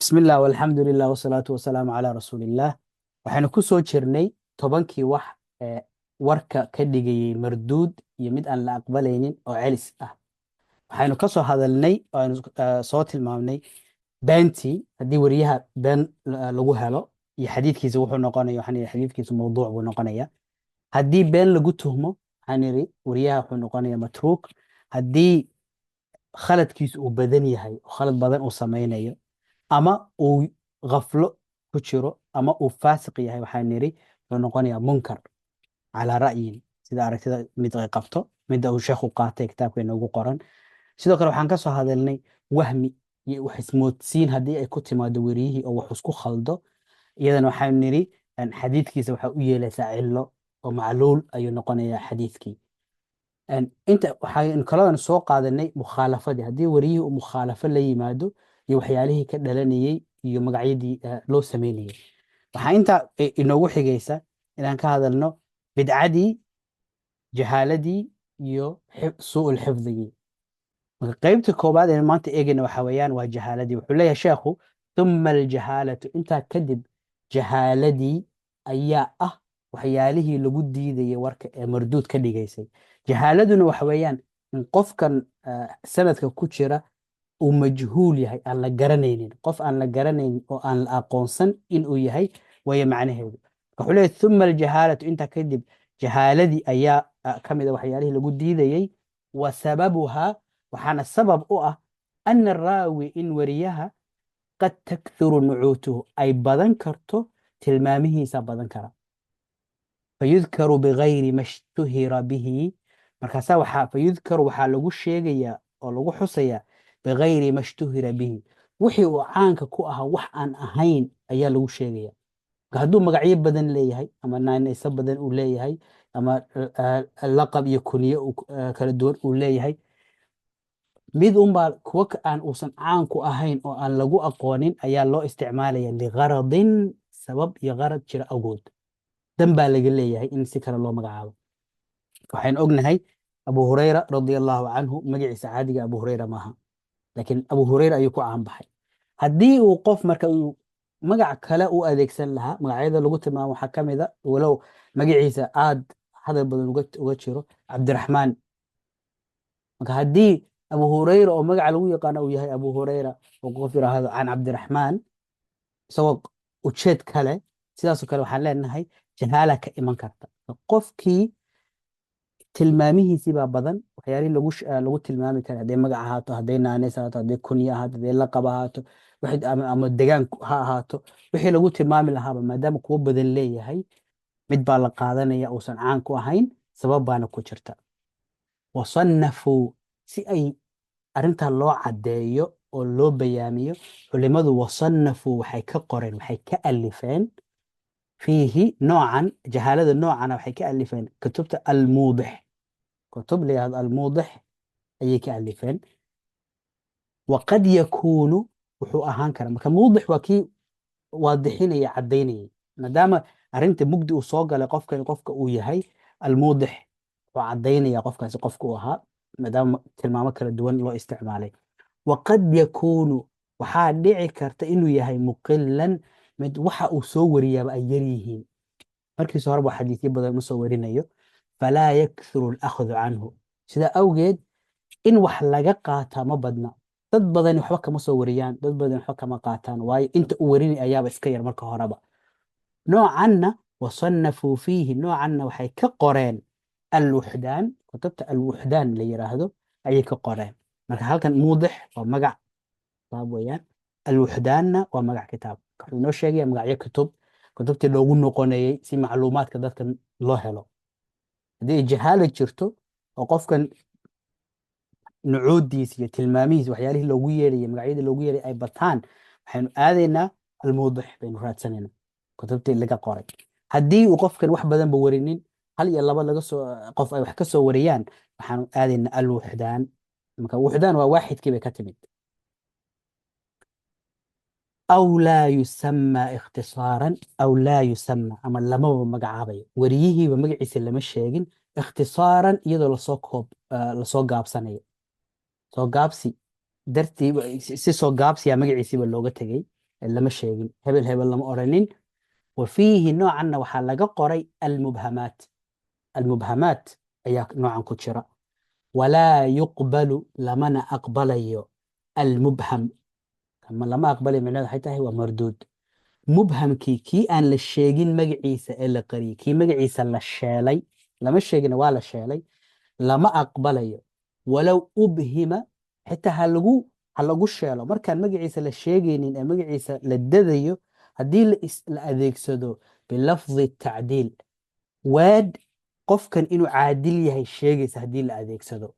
بسم الله والحمد لله والصلاة والسلام على رسول الله. waxaynu ku soo jirnay tobankii wax ee warka ka dhigayay marduud iyo mid aan la aqbalaynin oo celis ah. waxaynu ka soo hadalnay oo aynu soo tilmaamnay beentii haddii wariyaha been lagu helo iyo xadiidkiisa wuxuu noqonaya waxaan yidhi xadiidkiisu mawduuc buu noqonaya. haddii been lagu tuhmo waxaan yidhi wariyaha wuxuu noqonaya matruuk. haddii khaladkiisu uu badan yahay oo khalad badan uu samaynayo ama uu ghaflo ku jiro ama uu faasiq yahay waxaan niri wuxuu noqonayaa munkar calaa ra'yin sida aragtida mid ay qabto midda uu sheekhu qaatay kitaabka inoogu qoran. sidoo kale waxaan ka soo hadalnay wahmi iyo wax ismoodsiin haddii ay ku timaado weriyihii oo wax isku khaldo iyadana waxaan niri xadiidkiisa waxaa u yeelaysaa cillo oo macluul ayuu noqonayaa xadiidkii. inta waxaan kaladan soo qaadanay mukhaalafadii haddii weriyihii uu mukhaalafo la yimaado iyo waxyaalihii ka dhalanayey iyo magacyadii loo sameynayay. waxaa intaa inoogu xigaysa inaan ka hadalno bidcadii, jahaaladii iyo suu'ul xifdigii. marka qaybta koobaad ee maanta eegayna waxa weeyaan waa jahaaladii. wuxuu leeyahay sheekhu uma aljahaalatu, intaa kadib jahaaladii ayaa ah waxyaalihii lagu diidayay warka ee marduud ka dhigaysay. jahaaladuna waxa weeyaan in qofkan sanadka ku jira uu majhuul yahay aan la garanaynin, qof aan la garanaynin oo aan la aqoonsan inuu yahay waya macnaheedu. wuxuu leeyahay uma aljahaalatu, intaa kadib jahaaladii ayaa ka mid a waxyaalihii lagu diidayey. wa sababuhaa, waxaana sabab u ah ana araawi in wariyaha qad takthuru nucuutuhu ay badan karto tilmaamihiisa badan kara. fayudkaru bigayri ma shtuhira bihi, markaasaa fayudkaru waxaa lagu sheegayaa oo lagu xusayaa bigayri ma shtuhira bihi, wixii uu caanka ku ahaa wax aan ahayn ayaa lagu sheegaya. marka hadduu magacyo badan leeyahay ama naanayso badan uu leeyahay ama laqab iyo kunye kala duwan uu leeyahay, mid unbaa kuwa aan uusan caan ku ahayn oo aan lagu aqoonin ayaa loo isticmaalaya ligaradin, sabab iyo garad jira awgood. dan baa laga leeyahay in si kale loo magacaabo. waxaynu ognahay abu hurayra radia allahu canhu magaciisa caadiga abu hurayra maaha, laakiin abu hurayra ayuu ku caan baxay. haddii uu qof marka uu magac kale u adeegsan lahaa, magacyada lagu tilmaamo waxaa ka mid a walow magaciisa aad hadal badan uga jiro cabdiraxmaan. marka haddii abu hurayra oo magaca lagu yaqaano uu yahay abu hurayra oo qof yiraahdo can cabdiraxmaan isagoo ujeed kale, sidaasoo kale waxaan leenahay jahaala ka iman karta. qofkii tilmaamihiisii baa badan, waxyaalihii lagu tilmaami kara hadday magac ahaato, hadday naaneys ahaato, hadday kunye ahaato, hadday laqab ahaato ama degaan ha ahaato, wixii lagu tilmaami lahaaba maadaama kuwo badan leeyahay mid baa la qaadanaya uusan caan ku ahayn, sabab baana ku jirta. wasannafuu, si ay arrintaa loo caddeeyo oo loo bayaamiyo, culimadu wasannafuu waxay ka qoreen, waxay ka alifeen fiihi noocan jahaalada noocana waxay ka alifeen kutubta almuudix, kutub la yihahdo almuudix ayay ka alifeen. waqad yakuunu, wuxuu ahaan kara marka muudix waa kii waadixinaya caddaynayay, maadaama arrinta mugdi uu soo galay qofkani qofka uu yahay almuudix wuxuu caddaynaya qofkaasi qofka uu ahaa maadaama tilmaamo kala duwan loo isticmaalay. waqad yakuunu, waxaa dhici karta inuu yahay muqilan, mid waxa uu soo wariyaaba ay yar yihiin. markiisa horeba xadiisyo badan ma soo warinayo, falaa yakthuru alakhdu canhu, sida awgeed in wax laga qaataa ma badna. dad badani waxba kama soo wariyaan, dad badan waxba kama qaataan, waayo inta u warinay ayaaba iska yar marka horeba. noocanna wasannafuu fiihi, noocanna waxay ka qoreen alwuxdaan, kutubta alwuxdaan la yiraahdo ayay ka qoreen. marka halkan muudix waa magac kitaab weeyaan, alwuxdaanna waa magac kitaab. wuxuu inoo sheegaya magacyo kutubtii loogu noqonayey si macluumaadka dadka loo helo. haddii jahaala jirto oo qofkan nucuudiis iyo tilmaamihiis waxyaalihii loogu yeerayay magacyadii loogu yeeray ay bataan, waxaynu aadaynaa almuudix baynu raadsanaynaa kutubtii laga qoray. haddii uu qofkan wax badanba warinin, hal iyo laba qof ay wax ka soo wariyaan, waxaanu aadaynaa alwuxdaan. marka wuxdaan waa waaxidkii bay ka timid. aw laa yusamma ikhtisaaran, aw laa yusamma ama lamaba magacaabayo, wariyihiiba magaciisa lama sheegin ikhtisaaran iyadoo lasoo gaabsanayo. soo gaabsi dartii si soo gaabsiyaa magaciisiiba looga tegey. lama sheegin hebel hebel lama oranin وفيه نوعا waxaa laga qoray المبهمات المبهمات ayaa noocan ku jira ولا يقبل لمنا أقبليو المبهم لما أقبل معناه waxay tahay waa marduud mubhamkii kii aan la sheegin magaciisa ee la qariyay kii magaciisa la sheelay lama sheegin waa la sheelay lama aqbalayo walow ubhima xitaa ha lagu sheelo markaan magaciisa la sheegaynin ee magaciisa la dadayo haddii la adeegsado bilafdi tacdiil waad qofkan inuu caadil yahay sheegaysa haddii la adeegsado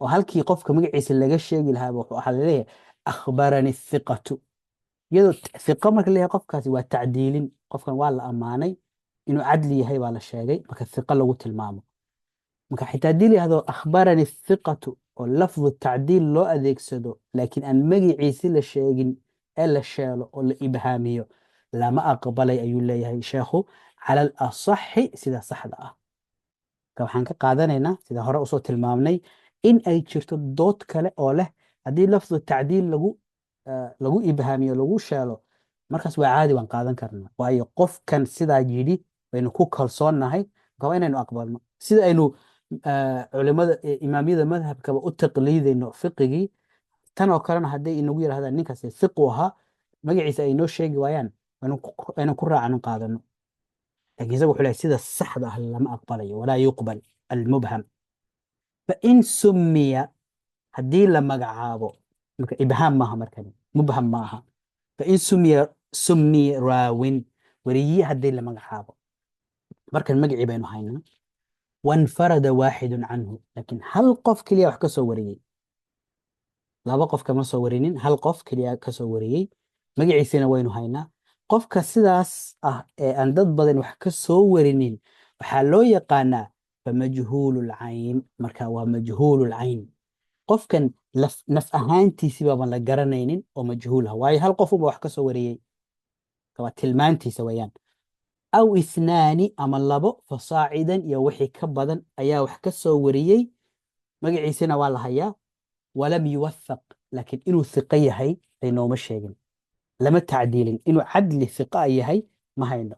oo halkii qofka magaciisa laga sheegi lahaa waxaa laleeyahay akhbarani thiqatu iyadoo thiqo marka leeyahay qofkaasi waa tacdiilin qofkan waa la ammaanay inuu cadli yahay baa la sheegay marka thiqo lagu tilmaamo marka xitaa haddii la yihahdo akhbarani thiqatu oo lafdu tacdiil loo adeegsado laakiin aan magaciisi la sheegin ee la sheelo oo la ibhaamiyo lama aqbalay ayuu leeyahay sheekhu cala alasaxi sida saxda ah marka waxaan ka qaadanaynaa sida hore usoo tilmaamnay in ay jirto dood kale oo leh haddii lafdu tacdiil lagu ibhaamiyo lagu sheelo markaas waa caadi waan qaadan karnaa waayo qofkan sidaa yidhi baynu ku kalsoonnahay marka waa inaynu aqbalno sida aynu culimada imaamyada madhabkaba u taqliidayno fiqigii tan oo kalena hadday inagu yidhahdaan ninkaasi fiqu ahaa magaciisa ay noo sheegi waayaan aynu ku raacano qaadano laakiin isaga wuxuu leeyahay sida saxda ah lama aqbalayo walaa yuqbal almubham fain summiya haddii la magacaabo marka ibhaam maaha markani mubham maaha fain summiya raawin weriye haddii la magacaabo markan magacii baynu haynaa wanfarada waaxidun canhu laakiin hal qof keliya wax ka soo wariyey laba qof kama soo warinin hal qof keliya ka soo wariyey magaciisina waynu haynaa qofka sidaas ah ee aan dad badan wax ka soo warinin waxaa loo yaqaanaa famajhuululcayn marka waa majhuululcayn qofkan naf ahaantiisi baaban la garanaynin oo majhuul ah waayo hal qof unba wax ka soo wariyey waa tilmaantiisa weeyaan aw ithnaani ama labo fasaacidan iyo wixii ka badan ayaa wax ka soo wariyey magaciisina waa la hayaa walam yuwathaq laakiin inuu thiqo yahay aynooma sheegin lama tacdiilin inuu cadli thiqa yahay ma hayno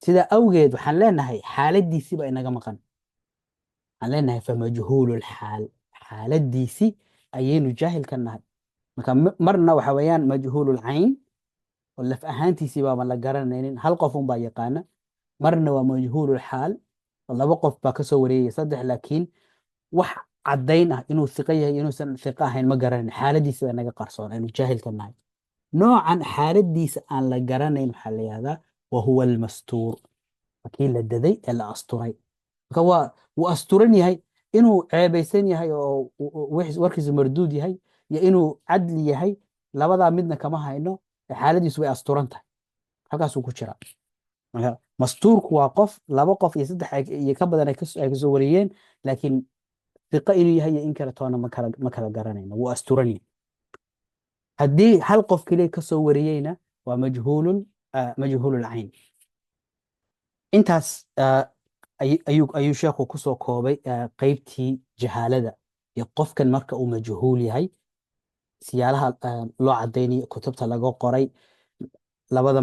sidaa awgeed waxaan leenahay xaaladiisii baa inaga maqan waxaan leenahay famajhuululxaal xaaladiisii ayaynu jaahil ka nahay marka marna waxa weeyaan majhuululcayn oo laf ahaantiisii baaban la garanaynin hal qof unbaa yaqaana marna waa majhuululxaal oo laba qof baa ka soo wareegaya saddex laakiin wax caddayn ah inuu thiqo yahay inuusan thiqo ahayn ma garanayn xaaladiisi baa inaga qarsoon aynu jaahil ka nahay noocan xaaladiisa aan la garanayn waxaa la yihahdaa wahuwa almastuur kii la daday ee la asturay marka wuu asturan yahay inuu ceebaysan yahay oo warkiisu marduud yahay iyo inuu cadli yahay labadaa midna kama hayno xaaladiisu way asturan tahay halkaasuu ku jira marka mastuurku waa qof laba qof iyo saddex iyo ka badan ay kasoo wariyeen laakiin thiqo inuu yahay iyo in kale toona ma kala garanayno wuu asturan yahay haddii hal qof keliya ka soo wariyeyna waa majhuululcayn intaas ayuu sheekhu kusoo koobay qeybtii jahaalada iyo qofkan marka uu majhuul yahay siyaalaha loo cadaynayo kutubta laga qoray labada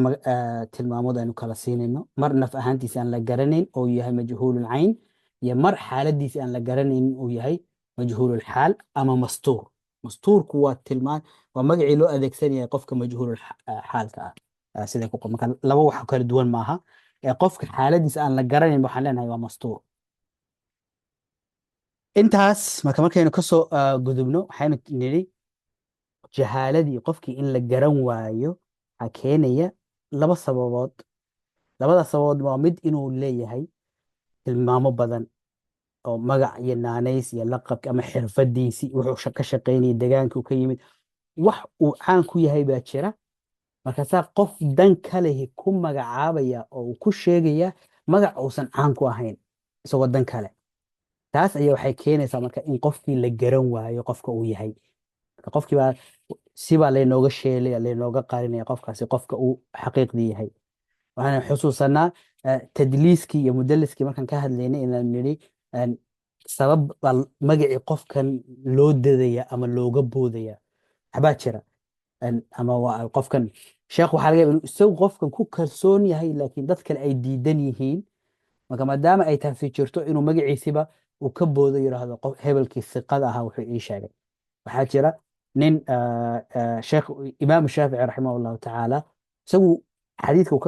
tilmaamood aynu kala siinayno mar naf ahaantiisi aan la garanayn oo yahay majhuululcayn iyo mar xaaladiisi aan la garanaynin uu yahay majhuululxaal ama mastuur mastuurku waa tilmaan waa magacii loo adeegsanaya qofka majhuululxaalka ah sida ku marka laba wax kala duwan maaha qofka xaaladiisa aan la garanayn waxaan leenahay waa mastuur intaas markaynu kasoo gudubno waxaynu nidhi jahaaladii qofkii in la garan waayo waxaa keenaya laba sababood labada sababood waa mid inuu leeyahay tilmaamo badan oo magac iyo naanays iyo laqabki ama xirfadiisii wuxuu ka shaqaynaya degaanka uu ka yimid wax uu caan ku yahay baa jira markaasaa qof dan ka lehi ku magacaabaya oo uu ku sheegaya magac uusan caan ku ahayn isagoo dan kale taas ayaa waxay keenaysaa marka in qofkii la garan waayo qofka uu yahay qofkii baa sibaa laynooga sheelaya laynooga qarinaya qofkaasi qofka uu xaqiiqdii yahay waxaan xusuusanaa tadliiskii iyo mudaliskii markaan ka hadlaynay inaan nidhi sabab baa magacii qofkan loo dadaya ama looga boodaya waxbaa jira ama waa qofkan sheekh waxaa laga yaaba inuu isagu qofkan ku kalsoon yahay laakiin dad kale ay diidan yihiin. marka maadaama ay taasi jirto inuu magaciisiba uu ka boodo yidhaahdo qof hebelkii siqada ahaa wuxuu ii sheegay. waxaa jira nin sheekh imaamu shaafici raximah allahu tacaala isagu xadiidka uu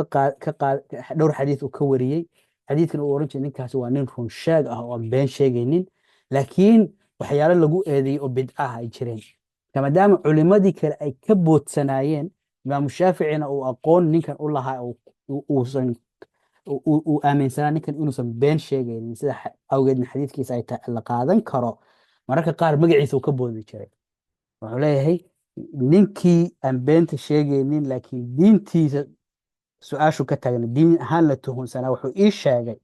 dhowr xadiid uu ka wariyey. xadiidkan uu oran jiray ninkaasi waa nin run sheeg ah oo aan been sheegaynin, laakiin waxyaalo lagu eedeeyey oo bidca ah ay jireen. marka maadaama culimadii kale ay ka boodsanaayeen, imaamu shaaficina uu aqoon ninkan u lahaa uusan uu aaminsanaa ninkan inuusan been sheegaynin, sida awgeedna xadiidkiisa ay la qaadan karo, mararka qaar magaciisa uu ka boodi jiray. wuxuu leeyahay ninkii aan beenta sheegaynin laakiin diintiisa su-aashu ka taagna, diin ahaan la tuhunsanaa, wuxuu ii sheegay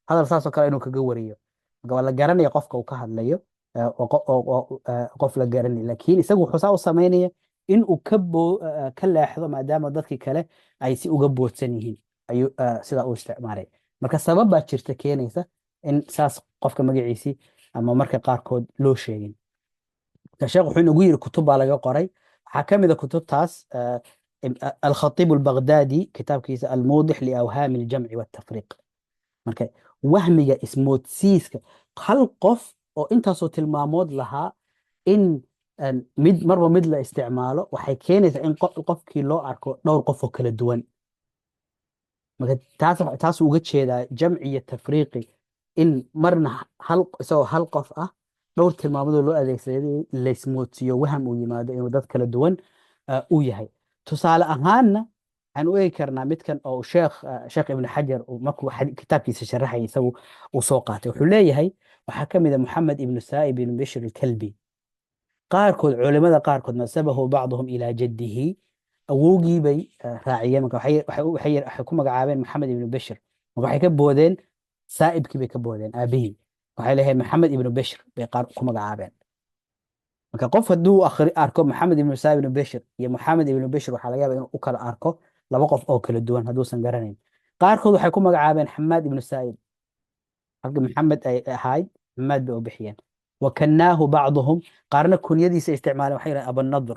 hadal saasoo kale inuu kaga wariyo. marka waa la garanaya qofka uu ka hadlayo, qof la garanaya, laakiin isagu wuxuu saa u samaynaya in uu ka leexdo maadaama dadkii kale ay si uga boodsan yihiin ayuu sidaa u isticmaalay. marka sabab baa jirta keenaysa in saas qofka magaciisii ama marka qaarkood loo sheegin. sheekh wuxuu inagu yiri kutub baa laga qoray. waxaa ka mid a kutubtaas alkhatiib albagdaadi kitaabkiisa almuudix liawhaami aljamci waltafriiq. marka wahmiga ismoodsiiska hal qof oo intaasoo tilmaamood lahaa in marba mid la isticmaalo waxay keenaysaa in qofkii loo arko dhowr qof oo kala duwan. marka taasuu uga jeedaa jamci iyo tafriiqi, in marna isagoo hal qof ah dhowr tilmaamoodoo loo adeegsaday laysmoodsiiyo waham uu yimaado inuu dad kala duwan uu yahay. tusaale ahaanna waxaan u eegi karnaa midkan oo sheekh ibnu xajar markuu kitaabkiisa sharaxaya isagu uu soo qaatay. wuxuu leeyahay waxaa ka mid a moxamed ibnu saa'ib ibnu bishr alkalbi. culimada qaarkood nasabahu bacduhum ilaa jaddihi, awowgii bay raaciyeen. marka waxay ku magacaabeen maxamed ibnu bishr. marka waxay ka boodeen saa'ibkii bay ka boodeen aabihii, waxay leeyahay maxamed ibnu bishr bay qaar ku magacaabeen. marka qof hadduu arko maxamed ibnu saa'ib ibnu bishr iyo maxamed ibnu bishr, waxaa laga yaaba inuu u kala arko laba qof oo kala duwan hadduusan garanayn. qaarkood waxay ku magacaabeen xamaad ibnu saa'ib, halka maxamed ay ahayd xamaad bay u bixiyeen. wakannaahu bacduhum, qaarna kunyadiisa isticmaaleen, waxay yidhahdeen abanadr,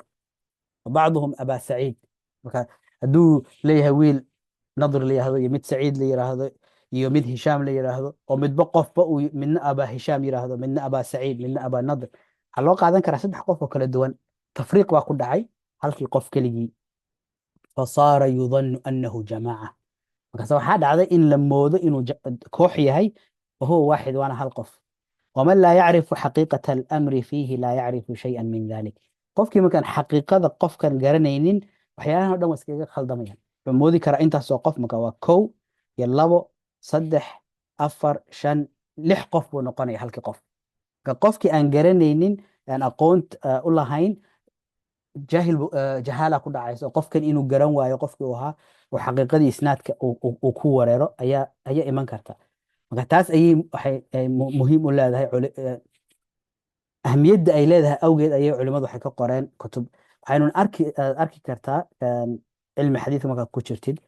bacduhum abaa saciid. marka hadduu leeyahay wiil nadr la yidhaahdo iyo mid saciid la yidhaahdo iyo mid hishaam la yidhaahdo, oo midba qofba uu midna abaa hishaam yidhaahdo, midna abaa saciid, midna abaa nadr, waxaa loo qaadan karaa saddex qof oo kala duwan. tafriiq baa ku dhacay halkii qof keligii. fasaara yudannu annahu jamaaca, markaase waxaa dhacday in la moodo inuu koox yahay, wahuwa waaxid, waana hal qof. waman laa yacrifu xaqiiqata alamri fiihi laa yacrifu shayan min dalik. qofkii markaan xaqiiqada qofkan garanaynin, waxyaalahan o dhan waa iskaga khaldamayaan. wuxuu moodi karaa intaasoo qof, marka waa 1 iyo 2 3 4 5 6 qof buu noqonaya halkii qof. marka qofkii aan garanaynin, aan aqoon u lahayn, jahaala ku dhacaysa, qofkan inuu garan waayo qofkii uu ahaa, oo xaqiiqadii isnaadka uu ku wareero ayaa iman karta. marka taas waxay muhiim u leedahay, ahmiyadda ay leedahay awgeed ayay culimadu waxay ka qoreen kutub. waxaynu arki kartaa cilmi xadiidka markaad ku jirtid,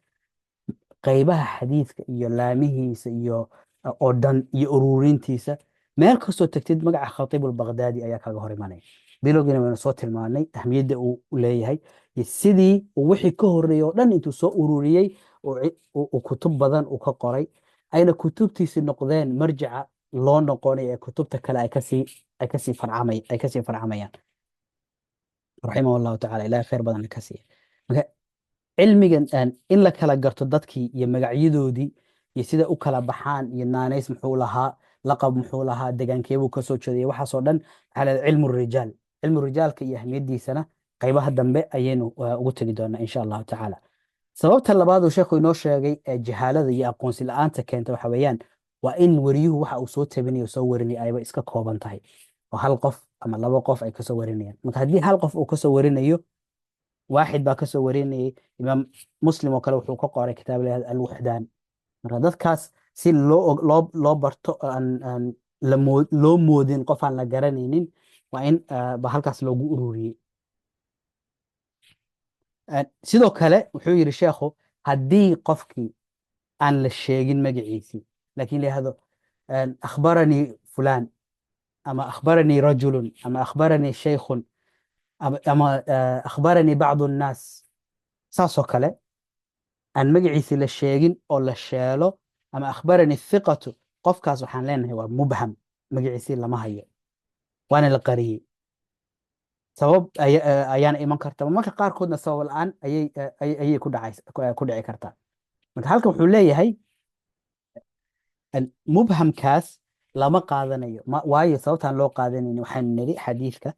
qaybaha xadiidka iyo laamihiisa iyo oo dhan iyo ururintiisa, meel kastoo tagtid magaca khatiib albagdaadi ayaa kaga hor imanaya. bilowgiina waynu soo tilmaanay ahmiyadda uu leeyahay iyo sidii uu wixii ka horreeyey oo dhan intuu soo ururiyey uu kutub badan uu ka qoray, ayna kutubtiisi noqdeen marjaca loo noqonayo ee kutubta kale ay kasii farcamayaan. raximah allahu tacala, ilahay khayr badan ka siiya. marka cilmigan in la kala garto dadkii iyo magacyadoodii iyo sida u kala baxaan, iyo naanays muxuu lahaa, laqab muxuu lahaa, degaankeebuu kasoo jeedaya, waxaasoo dhan waxaa leedahay cilmu rijaal. cilmu rijaalka iyo ahmiyaddiisana qaybaha dambe ayaynu ugu tegi doonaa insha allahu tacaala. sababta labaad uu sheekhu inoo sheegay ee jahaalada iyo aqoonsi la-aanta keenta waxa weeyaan, waa in wariyuhu waxa uu soo tabinayo soo warinaya ayba iska kooban tahay, oo hal qof ama laba qof ay kasoo warinayaan. marka haddii hal qof uu kasoo warinayo, waaxid baa kasoo warinayay, imaam muslim oo kale wuxuu ka qoray kitaab la yihahdo alwuxdaan. marka dadkaas si loo barto aan loo moodin qof aan la garanaynin, waa in ba halkaas loogu ururiyey. sidoo kale wuxuu yidhi sheekhu, haddii qofkii aan la sheegin magaciisii laakiin la yihahdo akhbaranii fulaan ama akhbaranii rajulun ama akhbaranii shaykhun, ama akhbaranii bacdu nnaas saasoo kale aan magaciisi la sheegin oo la sheelo, ama akhbaranii thiqatu, qofkaas waxaan leenahay waa mubham, magaciisii lama hayo waana la qariyey. sabab ayaana iman karta marka qaarkoodna sabab la-aan ayay ku dhici kartaa. marka halkan wuxuu leeyahay mubhamkaas lama qaadanayo, waayo sababtaan loo qaadanayn waxaan niri xadiidka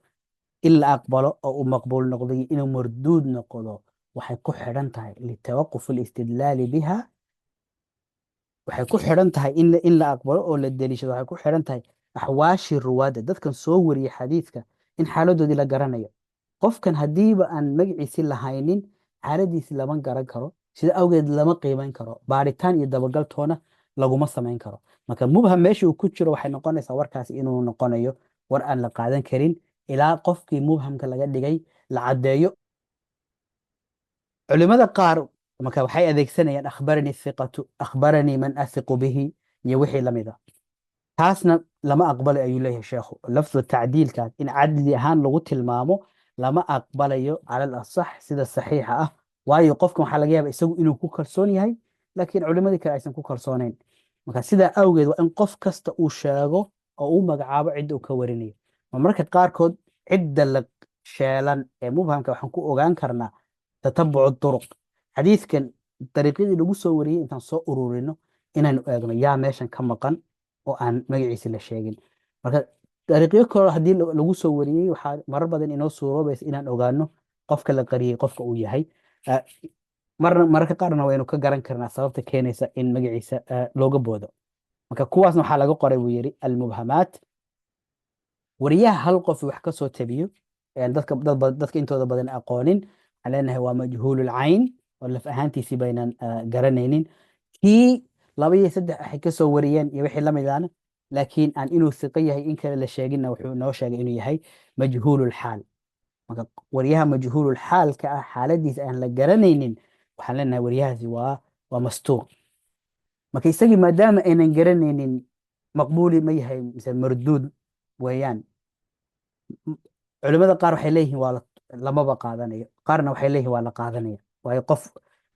in la aqbalo oo uu maqbuul noqdo iyo inuu marduud noqdo waxay ku xidhan tahay litawaquf alistidlaali biha. waxay ku xidhan tahay in la aqbalo oo la deliishado, waxay ku xidhan tahay axwaashi ruwaadda, dadkan soo wariya xadiidka in xaaladoodii la garanayo. qofkan haddiiba aan magaciisi lahaynin xaaladiisi lama garan karo, sida awgeed lama qiimayn karo, baaritaan iyo dabagaltoona laguma samayn karo. marka mubham meesha uu ku jiro waxay noqonaysaa warkaasi inuu noqonayo war aan la qaadan karin ilaa qofkii mubhamka laga dhigay la caddeeyo. culimada qaar marka waxay adeegsanayaan akhbaranii thiqatu, akhbaranii man athiqu bihi iyo wixii lamid a. taasna lama aqbalay ayuu leeyahay sheekhu. lafdu tacdiilkaas in cadli ahaan lagu tilmaamo lama aqbalayo cala alasax sida saxiixa ah, waayo qofkan waxaa laga yaaba isagu inuu ku kalsoon yahay laakiin culimadii kale aysan ku kalsoonayn. marka sidaa awgeed waa in qof kasta uu sheego oo uu magacaabo cidda uu ka warinayo. marmarka qaarkood cidda la sheelan ee mubhamka waxaan ku ogaan karnaa tatabucu duruq, xadiidkan dariiqyadii lagu soo wariyey intaan soo ururino inaynu eegno yaa meeshan ka maqan oo aan magaciisi la sheegin. marka dariiqyo kale haddii lagu soo wariyey waxaa marar badan inoo suuroobaysa inaan ogaano qofka la qariyey qofka uu yahay. mararka qaarna waynu ka garan karnaa sababta keenaysa in magaciisa looga boodo. marka kuwaasna waxaa laga qoray buu yidhi almubhamaat. wariyaha hal qof wax ka soo tabiyo dadka intooda badan aqoonin waxaan leenahay waa majhuululcayn oo laf ahaantiisii baynan garanaynin. kii laba iyo saddex ay ka soo wariyeen iyo wixii la midana laakiin aan inuu siqo yahay in kale la sheeginna wuxuu noo sheegay inuu yahay majhuululxaal. marka waryaha majhuululxaalka ah xaaladiisa aan la garanaynin waxaan leenahay waryahaasi waa mastuur. marka isagii maadaama aynan garanaynin maqbuuli ma yahay mise marduud weeyaan. culimada qaar waxay leeyihiin lamaba qaadanayo, qaarna waxay leeyihiin waa la qaadanaya, waayo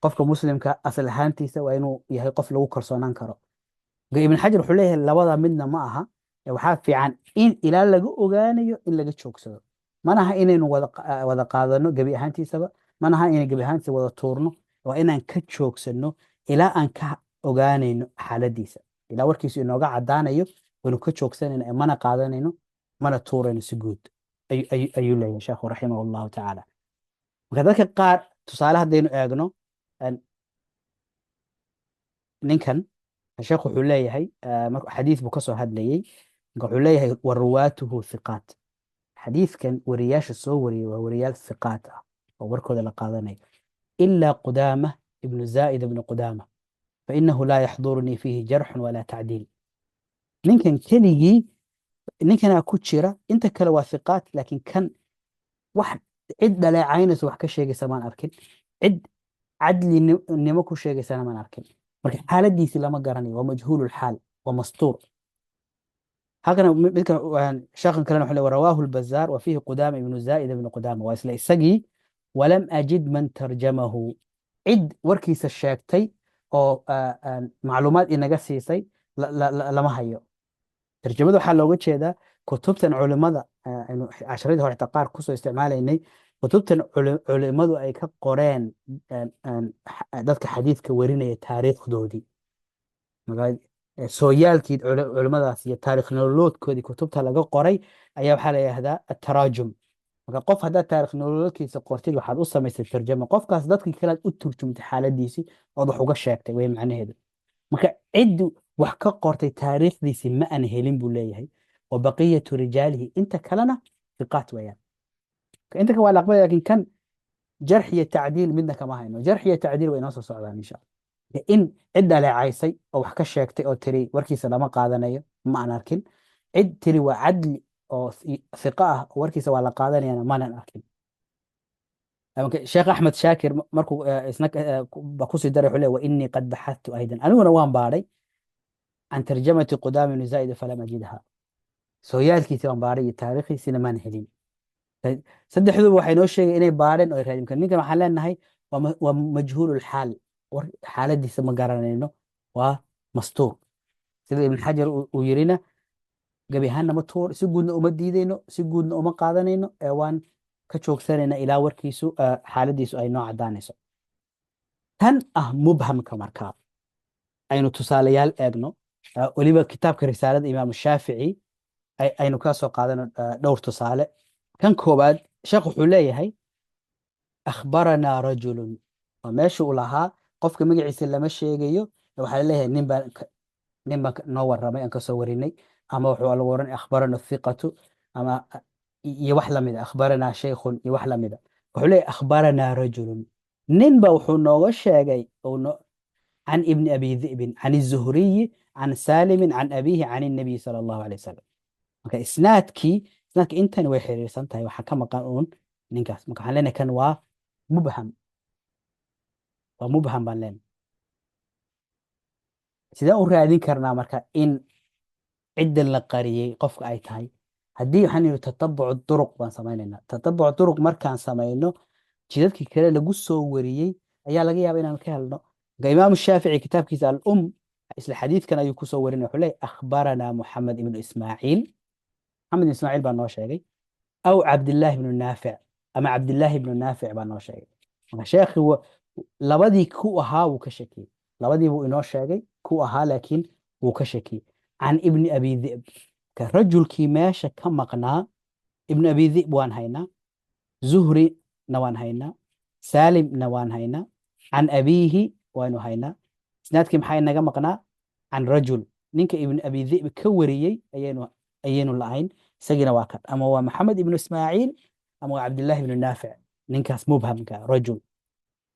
qofka muslimka asal ahaantiisa waa inuu yahay qof lagu kalsoonaan karo. ibn xajar wuxuu leeyahay labada midna ma aha, waxaa fiican in ilaa laga ogaanayo in laga joogsado. manaha inaynu wada qaadano gebi ahaantiisaba, manaha inay gebi ahaantiisa wada tuurno, waa inaan ka joogsano ilaa aan ka ogaanayno xaaladiisa, ilaa warkiisu inooga caddaanayo waynu ka joogsanayno, mana qaadanayno mana tuurayno si guud ayuu leeyahay sheekhu raximah allahu tacaala. marka dadka qaar tusaale haddaynu eegno ninkan sheekhu wuxuu leeyahay xadiis buu ka soo hadlayey, marka wuxuu leeyahay wa ruwaatuhu thiqaat. xadiidkan wariyaasha soo wariyay waa wariyaal thiqaat ah oo warkooda la qaadanayo. ilaa qudaama ibnu zaa'id ibnu qudaama fainahu laa yaxdurunii fiihi jarxun walaa tacdiil. ninkan keligii ninkanaa ku jira, inta kale waa thiqaat, laakiin kan wax cid dhaleecaynayso wax ka sheegaysa maan arkin, cid cadlinimo ku sheegaysana maan arkin. marka xaaladiisi lama garanayo, waa majhuululxaal, waa mastuur. halkana sheekhan kalena wuxuu rawaahu lbazaar wa fiihi qudaama ibnu zaa'id ibnu qudaama, waa isla isagii. walam ajid man tarjamahu, cid warkiisa sheegtay oo macluumaad inaga siisay lama hayo. tarjamada waxaa looga jeedaa kutubtan culimada casharadii hore xitaa qaar kusoo isticmaalaynay, kutubtan culimadu ay ka qoreen dadka xadiidka warinaya taariikhdoodii, sooyaalkii culimadaas iyo taarikh nololoodkoodii kutubta laga qoray ayaa waxaa la yidhahdaa ataraajum. marka qof haddaad taarikh nololoodkiisa qortid waxaad u samaysay tarjama, qofkaas dadkii kalead u turjumtay xaaladiisii ood wax uga sheegtay way macnaheedu. marka ciddu wax ka qortay taariikhdiisii ma aan helin buu leeyahay, wa baqiyatu rijaalihi inta kalena fiqaat weeyaan. inta kale waa la aqbalaya, laakiin kan jarx iyo tacdiil midna kama hayno. jarx iyo tacdiil way inoo soo socdaan insha allah. in cid dhaleecaysay oo wax ka sheegtay oo tiri warkiisa lama qaadanayo ma aan arkin, cid tiri waa cadli oo fiqa ah oo warkiisa waa la qaadanayana maanan arkin. sheekh axmed shaakir markuu isna kusii daray wuxuu leeyahay wa inii qad baxadtu aydan, aniguna waan baadhay can tarjamati qudaama ibni zaa'id falam ajidha, sooyaalkiisi waan baadhay iyo taariikhiisina maan helin. saddexduba waxay noo sheegay inay baadheen oo ay raadin karaan. Ninkan waxaan leenahay waa majhuulul xaal, war xaaladiisa ma garanayno, waa mastuur. sida ibn xajar uu yirina gebi ahaanna ma tuur, si guudna uma diideyno, si guudna uma qaadanayno, ee waan ka joogsanayna ilaa warkiisu xaaladiisu ay noo cadaanayso. tan ah mubhamka markaa aynu tusaalayaal eegno, weliba kitaabka risaalada imaamu shaafici aynu ka soo qaadano dhowr tusaale. kan koowaad sheekh wuxuu leeyahay akhbaranaa rajulun, waa meesha uu lahaa qofka magaciisa lama sheegayo, waxaa laleeyahay nin baan noo warramay aan kasoo warinay, ama wuxuu lagu oran akhbarana thiqatu, ama iyo wax lamida, akhbaranaa shaykhun iyo wax lamida. wuxuu leeyahay akhbaranaa rajulun, ninba wuxuu nooga sheegay can ibni abi dhi'bin can الzuhriyi can saalimin can abiihi can الnabiy sala allahu alay wasalam. marka isnaadka intani way xiriirsan tahay, waxaa ka maqan uun ninkaas. marka waxaan leenahay kan waa mubham, baan leenahay. sideen u raadin karnaa marka in ciddan la qariyey qofka ay tahay? haddii waxaan yidhi tatabuc duruq baan samaynaynaa. tatabuc duruq markaan samayno, jidadkii kale lagu soo wariyey ayaa laga yaaba inaan ka helno. marka imaamu shaafici kitaabkiisa isla xadiidkan ayuu kusoo warinaya, wuxuu leeyahy akhbaranaa muxamed ibnu ismaaciil, maxamed ibnu ismaaciil baa noo sheegay, aw cabdillaahi ibnu naafic, ama cabdillaahi ibnu naafic baa noo sheegay. marka sheekhi labadii ku ahaa wuu ka shakiyey, labadii buu inoo sheegay ku ahaa, laakiin wuu ka shakiyey. can ibni abi dhi'b, ka rajulkii meesha ka maqnaa, ibni abi dhi'b waan haynaa, zuhrina waan haynaa, saalimna waan haynaa, can abiihi waanu haynaa. isnaadkii maxaa inaga maqnaa? can rajul, ninka ibni abi dhi'b ka wariyey ayaynu la'ayn, isagiina waa kan, ama waa maxamed ibnu ismaaciil ama waa cabdillahi ibnu naafic, ninkaas mubhamka rajul.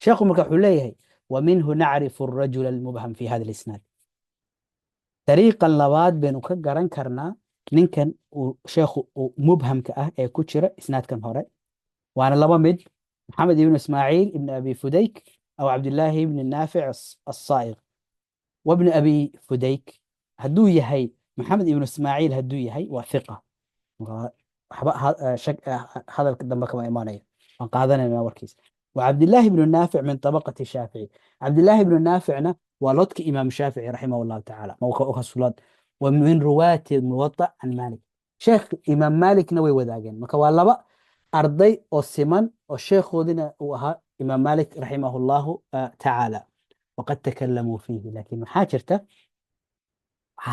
sheekhu marka wuxuu leeyahay wa minhu nacrifu الrajul almubham fi hada اlisnaad. dariiqan labaad baynu ka garan karnaa ninkan sheekhu mubhamka ah ee ku jira isnaadkan hore, waana laba mid: maxamed ibnu ismaaciil ibn abi fudayk aw cabdillaahi ibni naafic asaa'iq. wabni abi fudayk hadduu yahay maxamed ibnu ismaaciil, hadduu yahay waa hiqa, waxba hadalka dambe kama imaanayo, waan qaadanayna warkiisa. وعبد الله بن نافع من طبقة الشافعي. عبد الله بن نافعنا ولدك إمام الشافعي رحمه الله تعالى، موقع صلاد، ومن رواة الموطأ عن مالك. شيخ إمام مالك نوي وذاقين مكا والله أرضي والسمن والشيخ ودنا وها إمام مالك رحمه الله تعالى، وقد تكلموا فيه، لكن حاجرته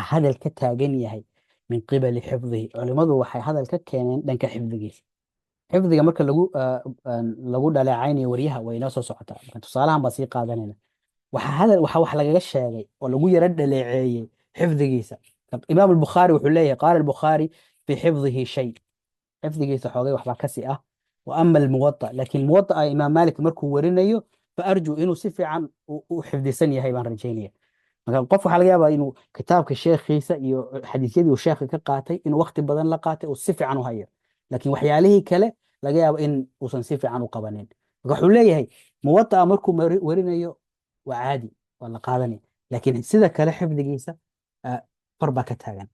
هذا الكتاجن يهي من قبل حفظه. علماء وحي هذا الكتاجن دنك حفظه. xifdiga marka lagu dhaleecaynayo waryaha way inoo soo socotaa. marka tusaalahan baa sii qaadanayna. waxa wax lagaga sheegay oo lagu yara dhaleeceeyey xifdigiisa. imaam albukhaari wuxuu leeyahay qaala albukhaari fi xifdihi shay, xifdigiisa xoogay waxbaa kasi ah. wa ama almuwata, laakiin muwata'a imaam maalik markuu warinayo fa arjuu inuu si fiican u xifdisan yahay baan rajaynaya. marka qof waxaa laga yaabaa inuu kitaabka sheekhiisa iyo xadiisyadii uu sheekha ka qaatay inuu waqti badan la qaatay uu si fiican u hayo, laakiin waxyaalihii kale laga yaabo in uusan si fiican u qabanin. marka wuxuu leeyahay muwata'a markuu warinayo waa caadi, waa la qaadanaya, laakiin sida kale xifdigiisa far baa ka taagan.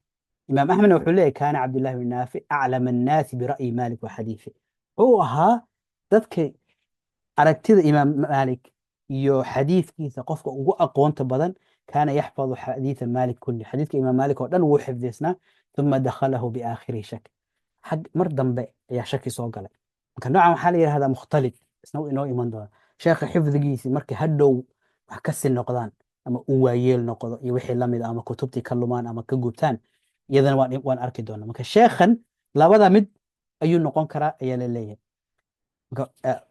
imaam axmedna wuxuu leeyahay kaana cabdullahi bn naafic aclama annaasi bira'yi maalik wa xadiifi. wuxuu ahaa dadka aragtida imaam maalik iyo xadiidkiisa qofka ugu aqoonta badan. kaana yaxfadu xadiida maalik kulli, xadiidka imaam maalik oo dhan wuu xifdisnaa. uma dakhalahu biaakhirihi shak, mar dambe ayaa shaki soo galay. marka noocan waxaa la yidhahdaa mukhtalid, isna inoo iman doona. sheekha xifdigiisii markay hadhow wax kasi noqdaan, ama uu waayeel noqdo iyo wixii lamid ah, ama kutubtii ka lumaan ama ka gubtaan, iyadana waan arki doonaa. marka sheekhan labada mid ayuu noqon karaa ayaa la leeyahay.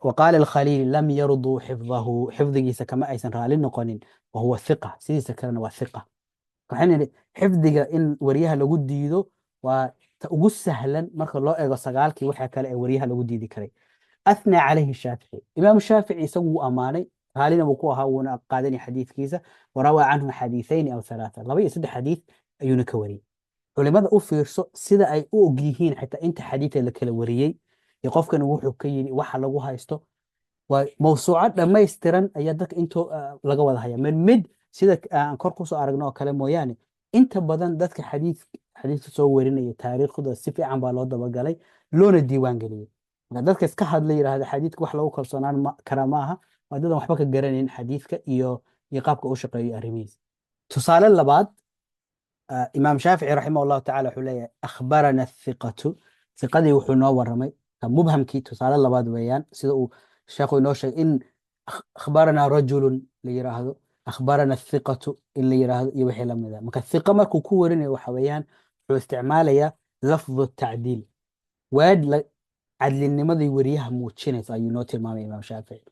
وقال الخليل لم يرضوا حفظه، حفظgiisa kama aysan raali noqonin، وهو ثقة، sidiisa kalena waa ثقة. waxaan xifdiga in waryaha lagu diido waa ta ugu sahlan marka loo eego sagaalkii waxa kale ee waryaha lagu diidi karay. أثنى عليه الشافعي، إمام الشافعي سووا أماني هالنا وقوها ونقادني حديث وروى عنه حديثين أو ثلاثة، لبي سد حديث أيون كوري. ولماذا أوفر سيدا أي أوجيهين حتى أنت حديث لك الوريي يقف كان وحو كي وحا لغوها يستو وموسوعات لما يسترن أيادك أنتو لغوا هيا من مد سيدا كوركوسو أرغنو كلامو يعني أنت بدن دتك حديث سوورين أي تاريخ ده سفي عن بالوضة بقالي لون الديوان قليل. marka dadka iska hadla yidhaahda xadiidka wax lagu kalsoonaan kara maaha waa dadan waxba ka garanayn xadiidka iyo qaabka u shaqeeyo arrimihiisa. tusaale labaad, imaam shaafici raximah allahu tacala wuxuu leeyahay akhbarana thiqatu, thiqadii wuxuu noo waramay. mubhamkii tusaale labaad weeyaan, sida uu sheekhu inoo sheegay in akhbarana rajulun la yiraahdo, akhbarana thiqatu in la yiraahdo iyo wixii la mid ah. marka thiqa markuu ku warinayo waxa weeyaan wuxuu isticmaalayaa lafdu tacdiil, waad cadlinimadii weriyaha muujinaysa ayuu noo tilmaamay imaam shaafici.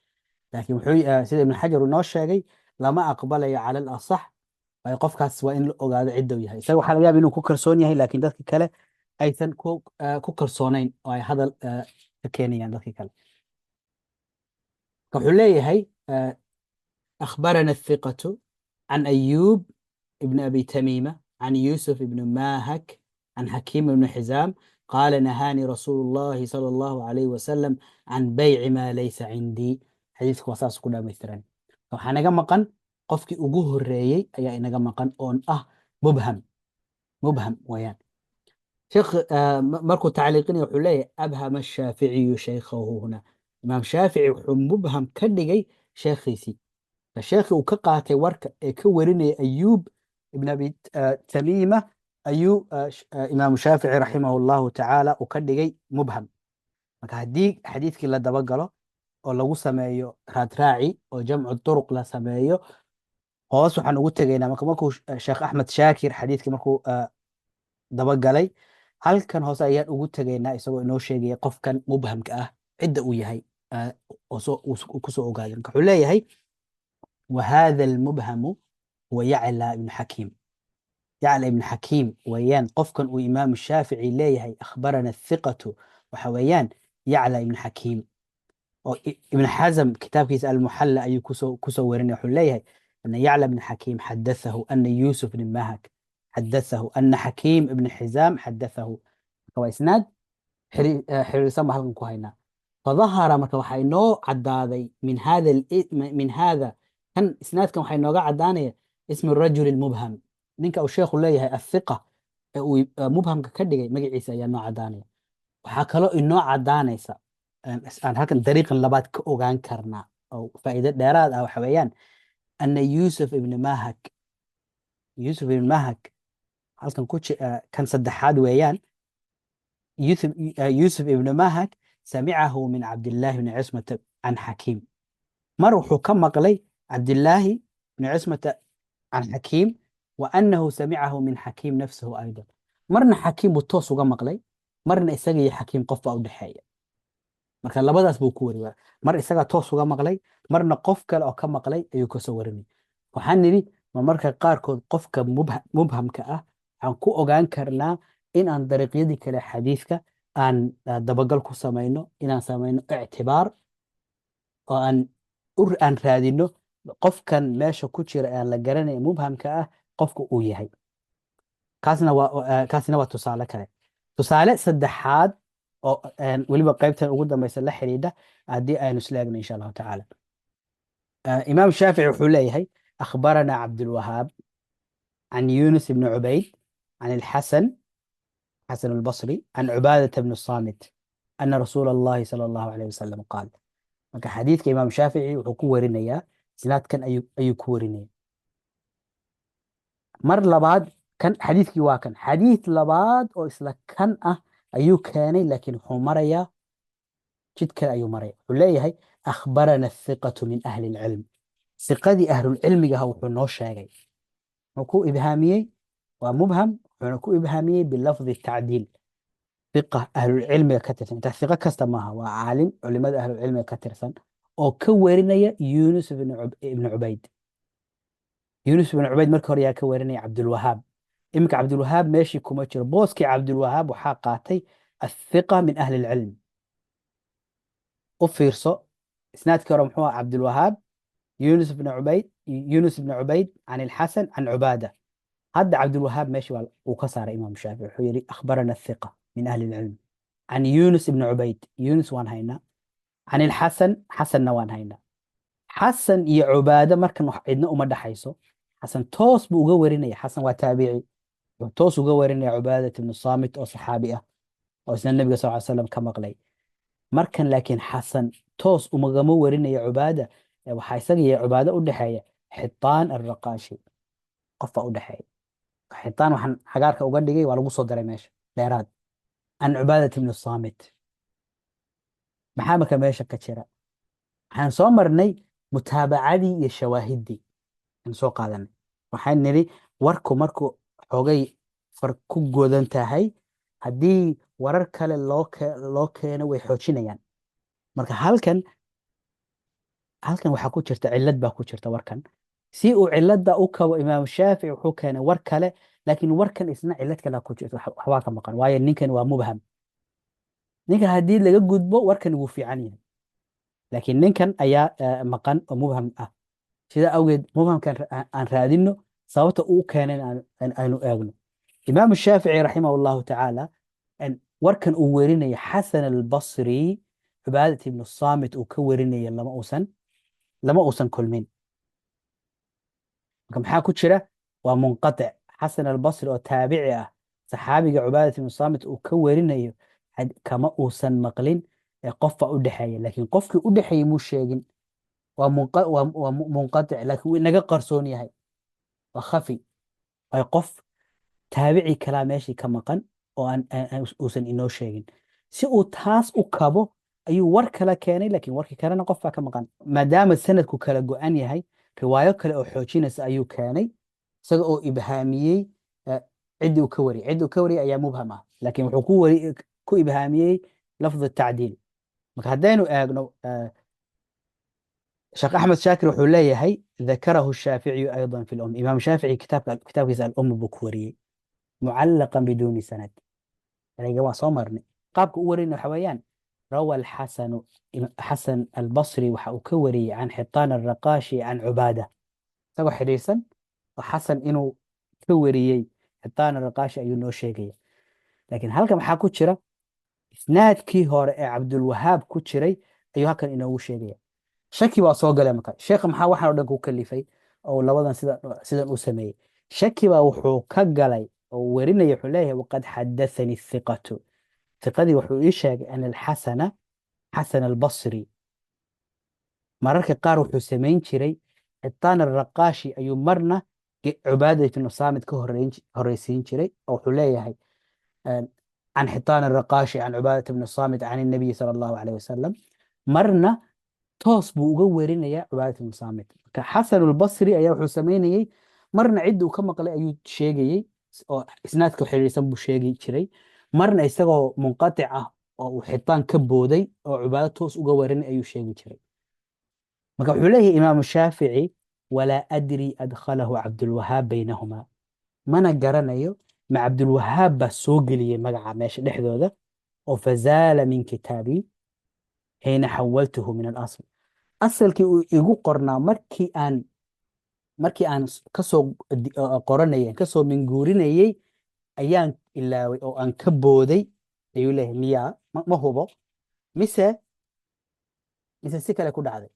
laakiin wuxuu sida ibn xajar uu noo sheegay lama aqbalayo cala alasax, waayo qofkaas waa in la ogaado cidda uu yahay. isaga waxaa laga yaaba inuu ku kalsoon yahay laakiin dadka kale aysan ku kalsoonayn oo ay hadal ka keenayaan dadka kale. wuxuu leeyahay أخبرنا الثقة عن أيوب ابن أبي تميمة عن يوسف بن ماهك عن حكيم بن حزام قال نهاني رسول الله صلى الله عليه وسلم عن بيع ما ليس عندي. حديثك واساس كلها مثلا وحنا مقن قفك أجوه الرأي أي إنك مقن أون مبهم ويان شيخ مركو تعليقين يقول لي أبهم الشافعي شيخه هنا. إمام شافعي مبهم كدقي شيخيسي، فالشيخ وكقاتي ورك كوريني أيوب ابن أبي تميمة أيوب إمام الشافعي رحمه الله تعالى وكدقي مبهم. marka haddii xadiidkii la dabagalo oo lagu sameeyo raadraaci oo jamcu turuq la sameeyo, hoos waxaan ugu tegaynaa markuu sheekh axmed shaakir xadiidkii markuu dabagalay, halkan hoose ayaan ugu tegaynaa isagoo inoo sheegaya qofkan mubhamka ah cidda uu yahay kusoo ogaaday. marka wuxuu leeyahay وهذا المبهم هو يعلى بن حكيم. يعلى بن حكيم ويان قفكن وإمام الشافعي ليه أخبرنا الثقة وحويان يعلى بن حكيم. ابن حزم كتاب كيس المحلى أي كسو ورني حليه أن يعلى بن حكيم حدثه أن يوسف بن ماهك حدثه أن حكيم بن حزام حدثه. وإسناد حريصا محلقن كوهينا. فظهر مركا waxay noo cadaaday min hada kan isnaadkan waxay nooga cadaanaya ismu rajul mubham, ninka uu sheekhu leeyahay athiqa ee uu mubhamka ka dhigay magaciisa ayaa noo cadaanaya. waxaa kaloo inoo cadaanaysa aan halkan dariiqan labaad ka ogaan karnaa oo faa'iido dheeraad ah waxa weeyaan ana yusuf ibn mahak halkan kan saddexaad weeyaan. يوسف ابن ماهك سمعه من عبد الله بن عصمة عن حكيم. مر كم مقلي عبد الله بن عصمة عن حكيم وأنه سمعه من حكيم نفسه أيضا. مرنا حكيم بتوس وقام مقلي، مرنا إسقي حكيم قف أو دحية. مركا لبدأ بوكوري مر إسقى توس وقام مقلي، مرنا قف كلا أو كم مقلي أيوكسورني. وحنني ما مركا قاركو قف مبهم كأه عن كو أوغان كرنا in aan dariiqyadii kale xadiidka aan dabagal ku samayno, inaan samayno ictibaar oo aan raadino qofkan meesha ku jira aan la garanay mubhamka ah qofka uu yahay. kaasina waa tusaale kale. tusaale saddexaad oo weliba qaybtan ugu dambaysa la xidhiidha haddii aynu isla eegno insha allahu tacaala. imaam shaafici wuxuu leeyahay akhbarana cabdulwahaab can yunus ibni cubayd can الحسن البصري عن عبادة بن الصامت أن رسول الله صلى الله عليه وسلم قال. marka xadiidka imaam shaafici wuxuu ku warinayaa isnaadkan ayuu ku warinaya. mar labaad kan xadiidkii waa kan xadiid labaad oo isla kan ah ayuu keenay laakiin wuxuu marayaa jid kale ayuu maraya. wuxuu leeyahay akhbarana athiqatu min ahli ilcilm. siqadii ahlulcilmigaha wuxuu noo sheegay, wuxuu ku ibhaamiyey waa mubham, wuxuuna ku ibhaamiyey bilafdi tacdiil. ثقة أهل العلم كترسن أنت ثقة كستماها وعالم علماء أهل العلم كترسن أو كورنيا يونس بن عبيد. يونس بن عبيد مركور يا كورنيا عبد الوهاب. إمك عبد الوهاب ماشي كومتشر بوسكي عبد الوهاب وحاقاتي الثقة من أهل العلم. وفيرسو إسناد كرمحوها عبد الوهاب يونس بن عبيد عن الحسن عن عبادة. هذا عبد الوهاب ماشي وكسر إمام الشافعي حيري أخبرنا الثقة من أهل العلم عن يونس بن عبيد. يونس وان هينا عن الحسن حسن وان هينا حسن يا عبادة مركن عندنا وما حيسو حسن توس بوجورنا حسن وتابعي توس وجورنا عبادة بن الصامت أو صحابية أو سنة النبي صلى الله عليه وسلم كما قلي markan laakiin xasan toos umagama warinayo cubaada, waxaa isaga iyo cubaado u dhexeeya xitaan alraqaashi, qofbaa u dhexeeya. xitaan waxaan xagaarka uga dhigay waa lagu soo daray meesha dheeraad, can cubaadat ibni saamit. maxaa marka meesha ka jira? waxaan soo marnay mutaabacadii iyo shawaahiddii aan soo qaadanay. waxaan nidhi warku markuu xogay far ku godan tahay, haddii warar kale loo keeno way xoojinayaan. marka halkan waxaa ku jirta cillad baa ku jirta warkan. si uu cilladda u kabo imaam shaafici wuxuu keenay war kale, laakiin warkan isna cillad kale ku jirta, waxbaa ka maqan, waayo ninkan waa mubham. ninkan haddii laga gudbo warkan wuu fiican yahay, laakiin ninkan ayaa maqan oo mubham ah. sida awgeed mubhamkan aan raadino, sababta uu keenay aynu eegno. imaamu shaafici raximah allahu tacaala warkan uu werinaya xasan albasri, cubaadat ibnu saamit uu ka werinaya lama uusan kulmin. marka maxaa ku jira? waa munqatic. xasan albasri oo taabici ah, saxaabiga cubaadat ibnu saamit uu ka werinayo kama uusan maqlin, qofba u dhexeeya, laakiin qofkii u dhexeeyey muu sheegin. waa munqatic, laakiin wuu inaga qarsoon yahay, waa khafi. ay qof taabici kalaa meeshii ka maqan oo uusan inoo sheegin. si uu taas u kabo ayuu war kala keenay, laakiin warkii kalena qof baa ka maqan. maadaama sanadku kala go-an yahay, riwaayo kale oo xoojinaysa ayuu keenay, isaga oo ibhaamiyey ciddii uu ka wariyey. ciddii uu ka wariyey ayaa mubham ah, laakiin wuxuu ku ibhaamiyey lafd tacdiil. marka haddaynu eegno sheekh axmed shaakir wuxuu leeyahay dakarahu shaaficiyu ayضa fi lum. imaam shaafici kitaabkiisa alum buu ku wariyey mucallaqan biduuni sanad. ereyga waa soo marnay. qaabka u warina waxa weeyaan rawa xasan albasri waxa uu ka wariyey can xitaan alraqaashi can cubaada, isagoo xidhiirsan oo xasan inuu ka wariyey xitaan alraqaashi ayuu noo sheegaya. laakiin halkan maxaa ku jira? isnaadkii hore ee cabdulwahaab ku jiray ayuu halkan inoogu sheegaya. shaki baa soo galay marka. sheekha maxaa waxaan o dhan ku kalifay oo labadan sidan u sameeyey? shaki baa wuxuu ka galay oo werinaya, wuxuu leeyahay waqad xadathani thiqatu. thiqadii wuxuu ii sheegay an xasan albasri mararka qaar wuxuu samayn jiray xitaan alraqaashi ayuu marna cubaadat ibnu saamit ka horeysiin jiray, oo wuxuu leeyahay can xitaan alraqaashi can cubaadat ibnu saamit can الnabiy sala allahu alayh wasalam. marna toos buu uga werinayaa cubaadat ibnu saamit. marka xasan albasri ayaa wuxuu samaynayey marna ciddi uu ka maqlay ayuu sheegayey oo isnaadka xiriirsan buu sheegi jiray, marna isagoo munqatic ah oo uu xitaan ka booday oo cubaado toos uga warinay ayuu sheegi jiray. marka wuxuu leeyahay imaamu shaafici walaa adri adkhalahu cabdulwahaab baynahumaa. mana garanayo ma cabdulwahaab baa soo geliyey magaca meesha dhexdooda oo fazaala min kitaabii xiina xawaltuhu min alasl. asalkii uu igu qornaa markii aan kasoo qoranayay, kasoo minguurinayey ayaan ilaaway oo aan ka booday ayuu leeyahay. miyaa ma hubo mise si kale ku dhacday.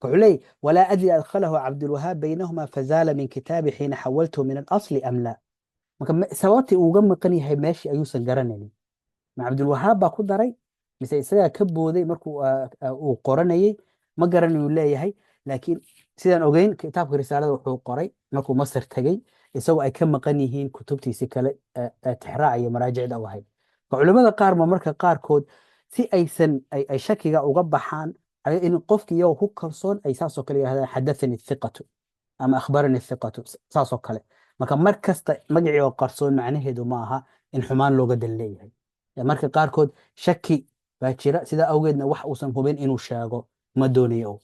wuxuu leeyahy walaa adri adkhalahu cabdulwahaab baynahuma fazaala min kitaabi xiina xawaltuhu min alasli am laa. marka sababtii uuga maqan yahay meeshii ayuusan garanaynin. ma cabdulwahaab baa ku daray mise isagaa ka booday markuu uu qoranayey? ma garanayuu leeyahay. laakiin sidaan ogeyn kitaabka risaalada wuxuu qoray markuu masar tegey, isagoo ay ka maqan yihiin kutubtiisi kale tixraac iyo maraajicda u ahayd. culimada qaar ma marka qaarkood si ay shakiga uga baxaan in qofki iyagoo ku kalsoon ay saasoo kale yidhahdaan xadathani thiqatu ama akhbarani thiqatu, saasoo kale. marka mar kasta magacii oo qarsoon macnaheedu ma aha in xumaan looga dan leeyahay. marka qaarkood shaki baa jira, sidaa awgeedna wax uusan hubin inuu sheego ma doonayo.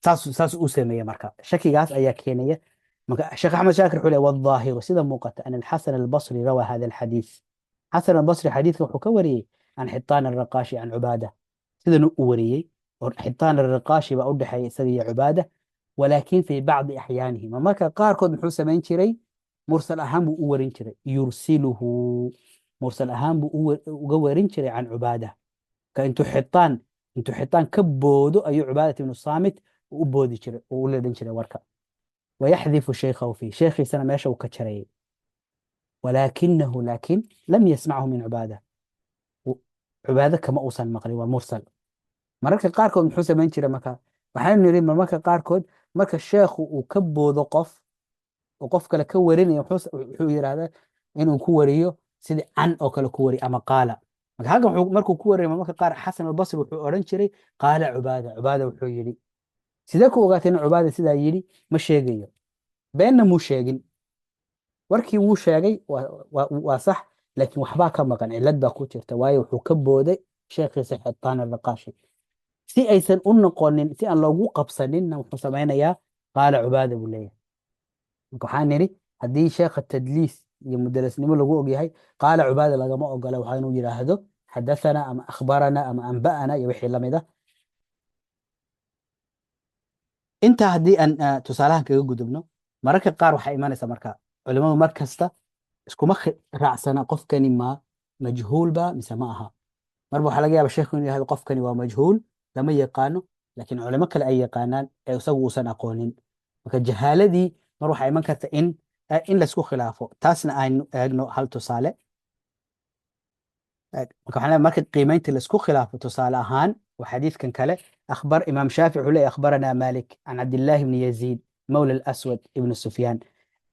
saas u sameeye. marka shakigaas ayaa keenaya. marka sheekh axmed shaakir wuxuu leeyahay wadaahiru sida muuqata an alxasan albasri rawaa hada alxadiis. xasan albasri xadiidka wuxuu ka wariyey can xitaan alraqaashi can cubaada, sidan u wariyey. xitaan alraqaashi baa u dhexeeya isaga iyo cubaada, walaakin fii bacdi axyaanihi marmarka qaarkood muxuu samayn jiray? mursal ahaan buu u warin jiray. yursiluhu mursal ahaan buu uga warin jiray can cubaada. ka intuu xitaan ka boodo ayuu cubaadat ibnu saamit u boodi jiray oo u leedan jiray warka. wayaxdifu shaykhahu fiih, sheekhiisana meesha uu ka jarayay. walaakinahu laakin lam yasmachu min cubaada, cibaado kama uusan maqlin, waa mursal. mararka qaarkood muxuu samayn jiray marka? waxaanu niri marmarka qaarkood marka sheekhu uu ka boodo qof oo qof kale ka warinaya, wuxuu yidhahdaa inuu ku wariyo sidii can oo kale ku wari ama qaala. marka halkan markuu ku wariyo marmarka qaar xasan albasri wuxuu odhan jiray qaala cubaada, cubaada wuxuu yidhi. sidee ku ogaatay in cubaada sidaa yidhi? ma sheegayo, beenna muu sheegin. warkii wuu sheegay waa sax, laakiin waxbaa ka maqan, cillad baa ku jirta, waayo wuxuu ka booday sheekhiisa xibtaan alraqaashi. si aysan u noqonin, si aan loogu qabsaninna wuxuu samaynayaa qaala cubaada buu leeyahay. marka waxaan nidhi haddii sheekha tadliis iyo mudalasnimo lagu ogyahay, qaala cubaada lagama ogola, waxaa inuu yidhaahdo xadathana ama akhbarana ama anba'ana iyo wixii lamid ah. intaa haddii aan tusaalahan kaga gudubno, mararka qaar waxaa imanaysa marka culimadu mar kasta iskuma raacsana qofkani ma majhuul ba mise ma aha. marba waxaa laga yaaba sheekhu inuu yihahdo qofkani waa majhuul, lama yaqaano, laakiin culimo kale ay yaqaanaan ee isagu uusan aqoonin. marka jahaaladii mar waxaa iman karta in laisku khilaafo. taasna aynu eegno hal tusaale. marka waxaan leeyahay marka qiimaynta laisku khilaafo, tusaale ahaan waa xadiidkan kale. imaam shaafici wuxuu leeyahy akhbarana malik can cabdillahi bni yaziid mawla alaswad ibn sufyaan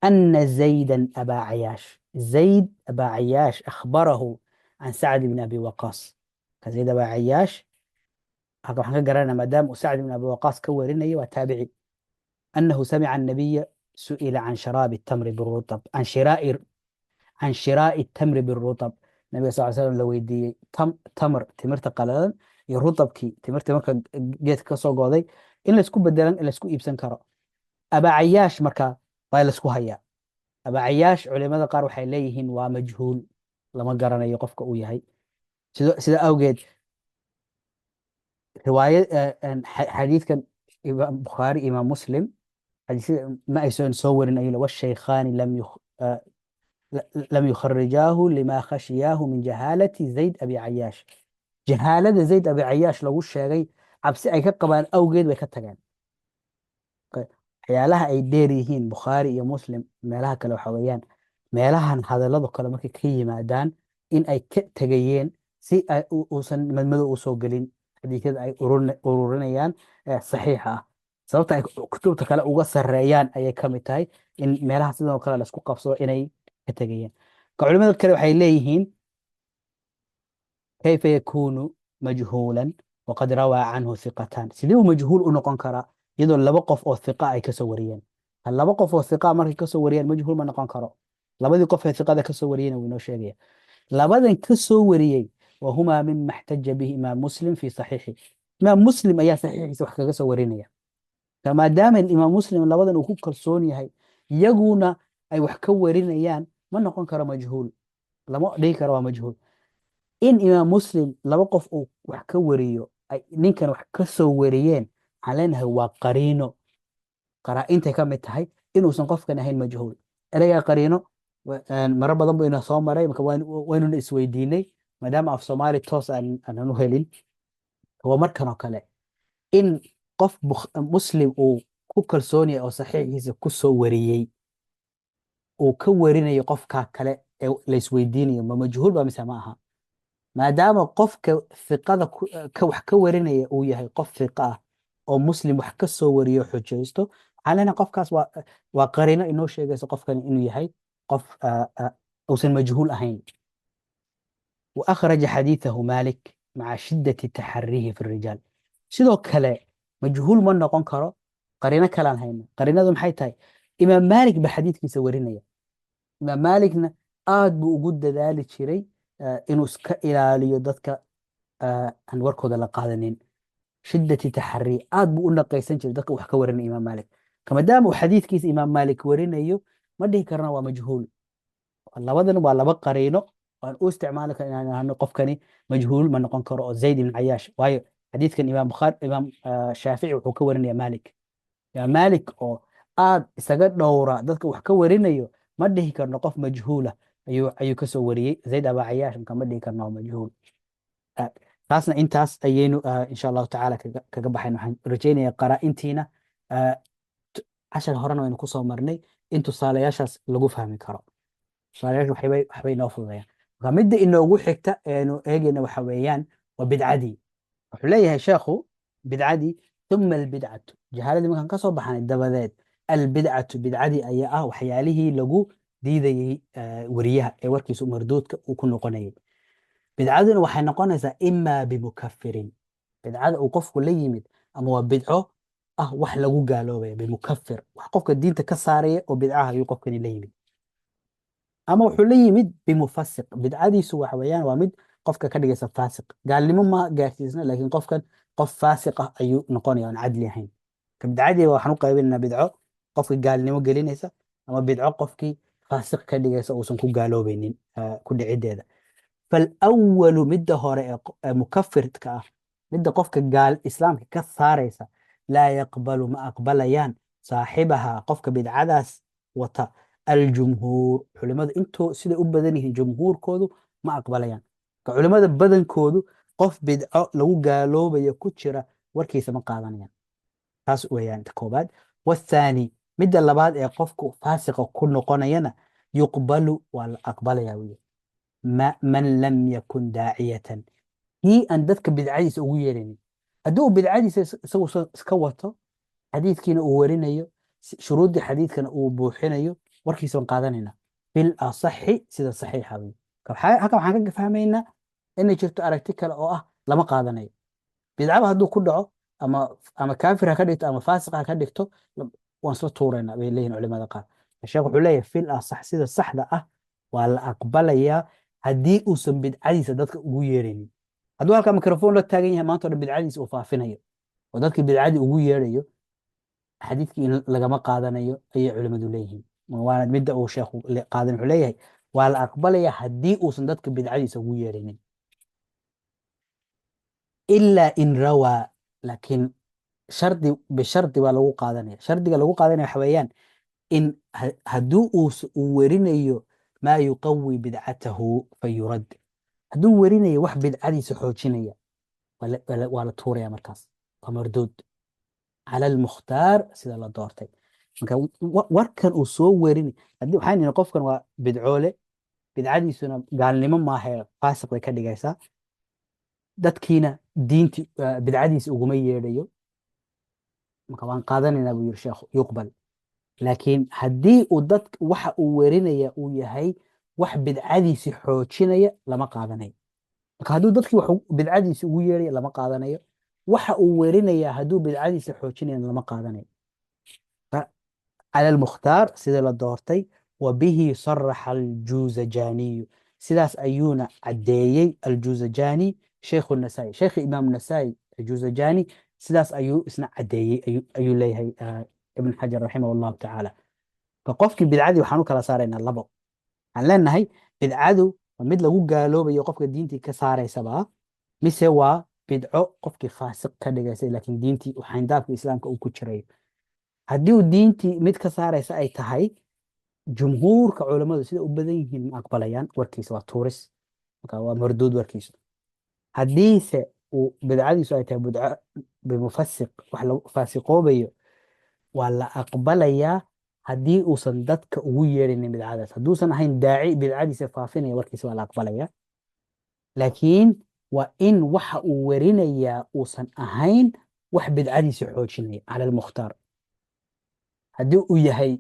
ana zaydan abaa cayaash, zayd abaa cayaash akhbarahu can sacd bni abi waqaas. زيد أبا عياش هذا حنا قرأنا ما دام سعد بن أبي وقاص كورنا وتابعي أنه سمع النبي سئل عن شراب التمر بالرطب، عن شراء التمر بالرطب. النبي صلى الله عليه وسلم لو يدي تمرت قللا يرطب كي تمرت مركا جيت كسو قوضي إن لسكو بدلن إن لسكو إبسن كرا. أبا عياش مركا باي لسكو هيا. أبا عياش علماء قاروا حيليهن ومجهول لما قرأنا يقفك وياهي سيدا أوجد رواية حديث كان إمام بخاري إمام مسلم حديث ما يسون صور إن والشيخان لم يخرجاه لما خشياه من جهالة زيد أبي عياش. جهالة زيد أبي عياش لو الشيء عبسي أي كقبان أوجد ويكتجان waxyaalaha ay dheer yihiin bukhaari iyo muslim meelaha kale waxa weeyaan meelahan hadalladu kale markay ka yimaadaan in ay ka tegayeen si ay uusan madmadow u soo gelin xadiisyada ay ururinayaan saxiixa ah. sababta ay kutubta kale uga sarreeyaan ayay ka mid tahay in meelaha sidoo kale laisku qabsado inay ka tegayeen. ka culimada kale waxay leeyihiin kayfa yakunu majhuulan waqad rawaa canhu hiqatan, sidee uu majhuul u noqon karaa iyadoo laba qof oo hiqa ay kasoo wariyeen? hal laba qof oo hiqa markay kasoo wariyeen majhuul ma noqon karo. labadii qof ee hiqada kasoo wariyeen wuu inoo sheegaya. labadan kasoo wariyey وهما مما احتج به إمام مسلم في صحيحه. إمام مسلم أيها صحيح wax kaga soo warinaya. فما دام الإمام مسلم labadan uu ku kalsoon yahay iyaguna ay wax ka warinayaan ma noqon karo majhuul, lama dhihi karo waa majhuul. in imaam muslim laba qof uu wax ka wariyo ay ninkan wax ka soo wariyeen waxaan leenahay waa qariino, qaraa'intay ka mid tahay inuusan qofkan ahayn majhuul. ereyga qariino marar badan buu ina soo maray, marka waynuna isweydiinay maadaama af soomaali toos aanan u helin. waa markan oo kale in qof muslim uu ku kalsoon yahay oo saxiixiisa ku soo wariyey uu ka warinayo qofka kale ee laysweydiinayo ma majhuul ba mise ma aha. maadaama qofka fiqada wax ka warinaya uu yahay qof fiqa ah oo muslim wax ka soo wariyo xujaysto, waxaan leenahay qofkaas waa qariino inoo sheegayso qofkani inuu yahay qof uusan majhuul ahayn. وأخرج حديثه مالك مع شدة تحريه في الرجال. sidoo kale majhuul ma noqon karo qariino kalaan hayna. qariinadu maxay tahay? imaam maalik ba xadiidkiisa warinaya. imaam maalikna aad buu ugu dadaali jiray inuu iska ilaaliyo dadka aan warkooda la qaadanin. shiddati taxarii, aad buu u naqaysan jiray dadka wax ka warinaya imaam maalik. maadaama uu xadiidkiisa imaam maalik warinayo ma dhihi karna waa majhuul. labadan waa laba qariino waan u isticmaali kara inaan ahno qofkani majhuul ma noqon karo oo zayd ibn cayaash, waayo xadiidkan imaam shaafici wuxuu ka warinaya maalik. imaam maalik oo aad isaga dhowra dadka wax ka warinayo ma dhihi karno qof majhuula ayuu ka soo wariyey. zayd abaa cayaash marka ma dhihi karno majhuul. taasna intaas ayaynu insha allahu tacaala kaga baxayn. waxaan rajaynayaa qaraa'intiina cashar horena waynu kusoo marnay in tusaalayaashaas lagu fahmi karo. tusaalayaashu waxbay noo fududayaan. midda inoogu xigta eenu eegayna waxa weeyaan waa bidcadii. wuxuu leeyahay sheekhu bidcadii uma albidcatu jahaaladii markaan ka soo baxnay dabadeed albidcatu bidcadii ayaa ah waxyaalihii lagu diidayey weriyaha ee warkiisu marduudka uu ku noqonayay. bidcaduna waxay noqonaysaa imaa bimukafirin, bidcada uu qofku la yimid ama waa bidco ah wax lagu gaaloobaya, bimukafir wax qofka diinta ka saaraya oo bidcaha ayuu qofkani la yimid. ama wuxuu la yimid bimufasiq, bidcadiisu waxa weeyaan waa mid qofka ka dhigaysa faasiq, gaalnimo ma gaarsiisna laakiin qofkan qof faasiq ah ayuu noqonaya aan cadli ahayn. ka bidcadii waxaan u qaybinaynaa bidco qofka gaalnimo gelinaysa ama bidco qofkii faasiq ka dhigaysa uusan ku gaaloobaynin ku dhicideeda. فالأول مدة هوري مكفر كأه مدة قفك قال إسلام كثاريسا لا يقبل ما أقبليان صاحبها قفك بالعدس وطا الجمهور علماء انتو سيدي أبدنه جمهور كودو ما أقبليان كعلماء بدن كودو قف بدعو لو قالوا بيكوتشرا وركيسا ما قادنيان تاس ويان تكوباد. والثاني مدة اللباد قفك فاسق كل نقونينا يقبل والأقبل من لم يكن داعية هي أن ذاتك بدعيس أويرني أدو بدعيس سكوته حديث كنا أورينيو شروط حديث كنا أبوحينيو وركي سون قادننا في الأصح سيدا صحيح هذا هكذا حاجة فهمينا إن جرت أركتيكال أو لما قادنيو بدعة هدو كله أما كافر هكذا أما فاسق هكذا وانسلو تورينا بيلين علماء قال الشيخ حليه في الأصح سيدا صح ده ولا أقبل haddii uusan bidcadiisa dadka ugu yeeraynin. hadduu halkaa mikrofon la taagan yahay maanta o dhan bidcadiisa uu faafinayo oo dadkii bidcadii ugu yeerayo xadiidkii in lagama qaadanayo ayay culimmadu leeyihiin. waana midda uu sheekhu qaadan wuxuu leeyahay waa la aqbalaya haddii uusan dadka bidcadiisa ugu yeeraynin ilaa in rawaa, laakiin shardi bishardi baa lagu qaadanaya. shardiga lagu qaadanaya waxa weeyaan in hadduu uu werinayo ما يقوي بدعته فيرد هدو ورينيا wax bidcadiisa xoojinaya wala tuuraya markaas waa mardud على المختار sida la doortay. marka warkan uu soo werini hadii waxaan qofkan waa bidcoole bidcadiisuna gaalnimo ma aha faasiq way ka dhigaysaa dadkiina diinti bidcadiisa uguma yeedhayo marka waan qaadanayna buu yiri sheekhu yuqbal. laakiin haddii uu dad waxa uu werinaya uu yahay wax bidcadiisi xoojinaya lama qaadanayo. marka hadduu dadkii wax bidcadiisi ugu yeeraya lama qaadanayo, waxa uu werinaya hadduu bidcadiisi xoojinaya lama qaadanayo. على المختار سيدا la doortay وبه صرح الجوزجاني sidaas ayuuna cadeeyey الجوزجاني شيخ النسائي شيخ إمام النسائي الجوزجاني sidaas ayuu isna cadeeyey ayuu leeyahay ابن حجر رحمه الله تعالى. فقفك بدعادي وحنو كلا سارينا لبو عن لأنهي بدعادو ومد لغو قالو بيو قفك دينتي كساري سبا مسوا بدعو قفك فاسق كدقاسي لكن دينتي وحين دافك إسلامك أو كتشري هديو دينتي مد كساري سأي تهي جمهور كعلماء سيدا أبدينهن أقبليان وركيس وطورس ومردود وركيس حديث وبدعادي سأي تهي بدعو بمفسق وحلو فاسقو بيو waa la aqbalayaa haddii uusan dadka ugu yeerinin bidcadaas. hadduusan ahayn daaci bidcadiisa faafinaya warkiisa waa la aqbalayaa, laakiin waa in waxa uu werinayaa uusan ahayn wax bidcadiisa xoojinaya cala almukhtaar. haddii uu yahay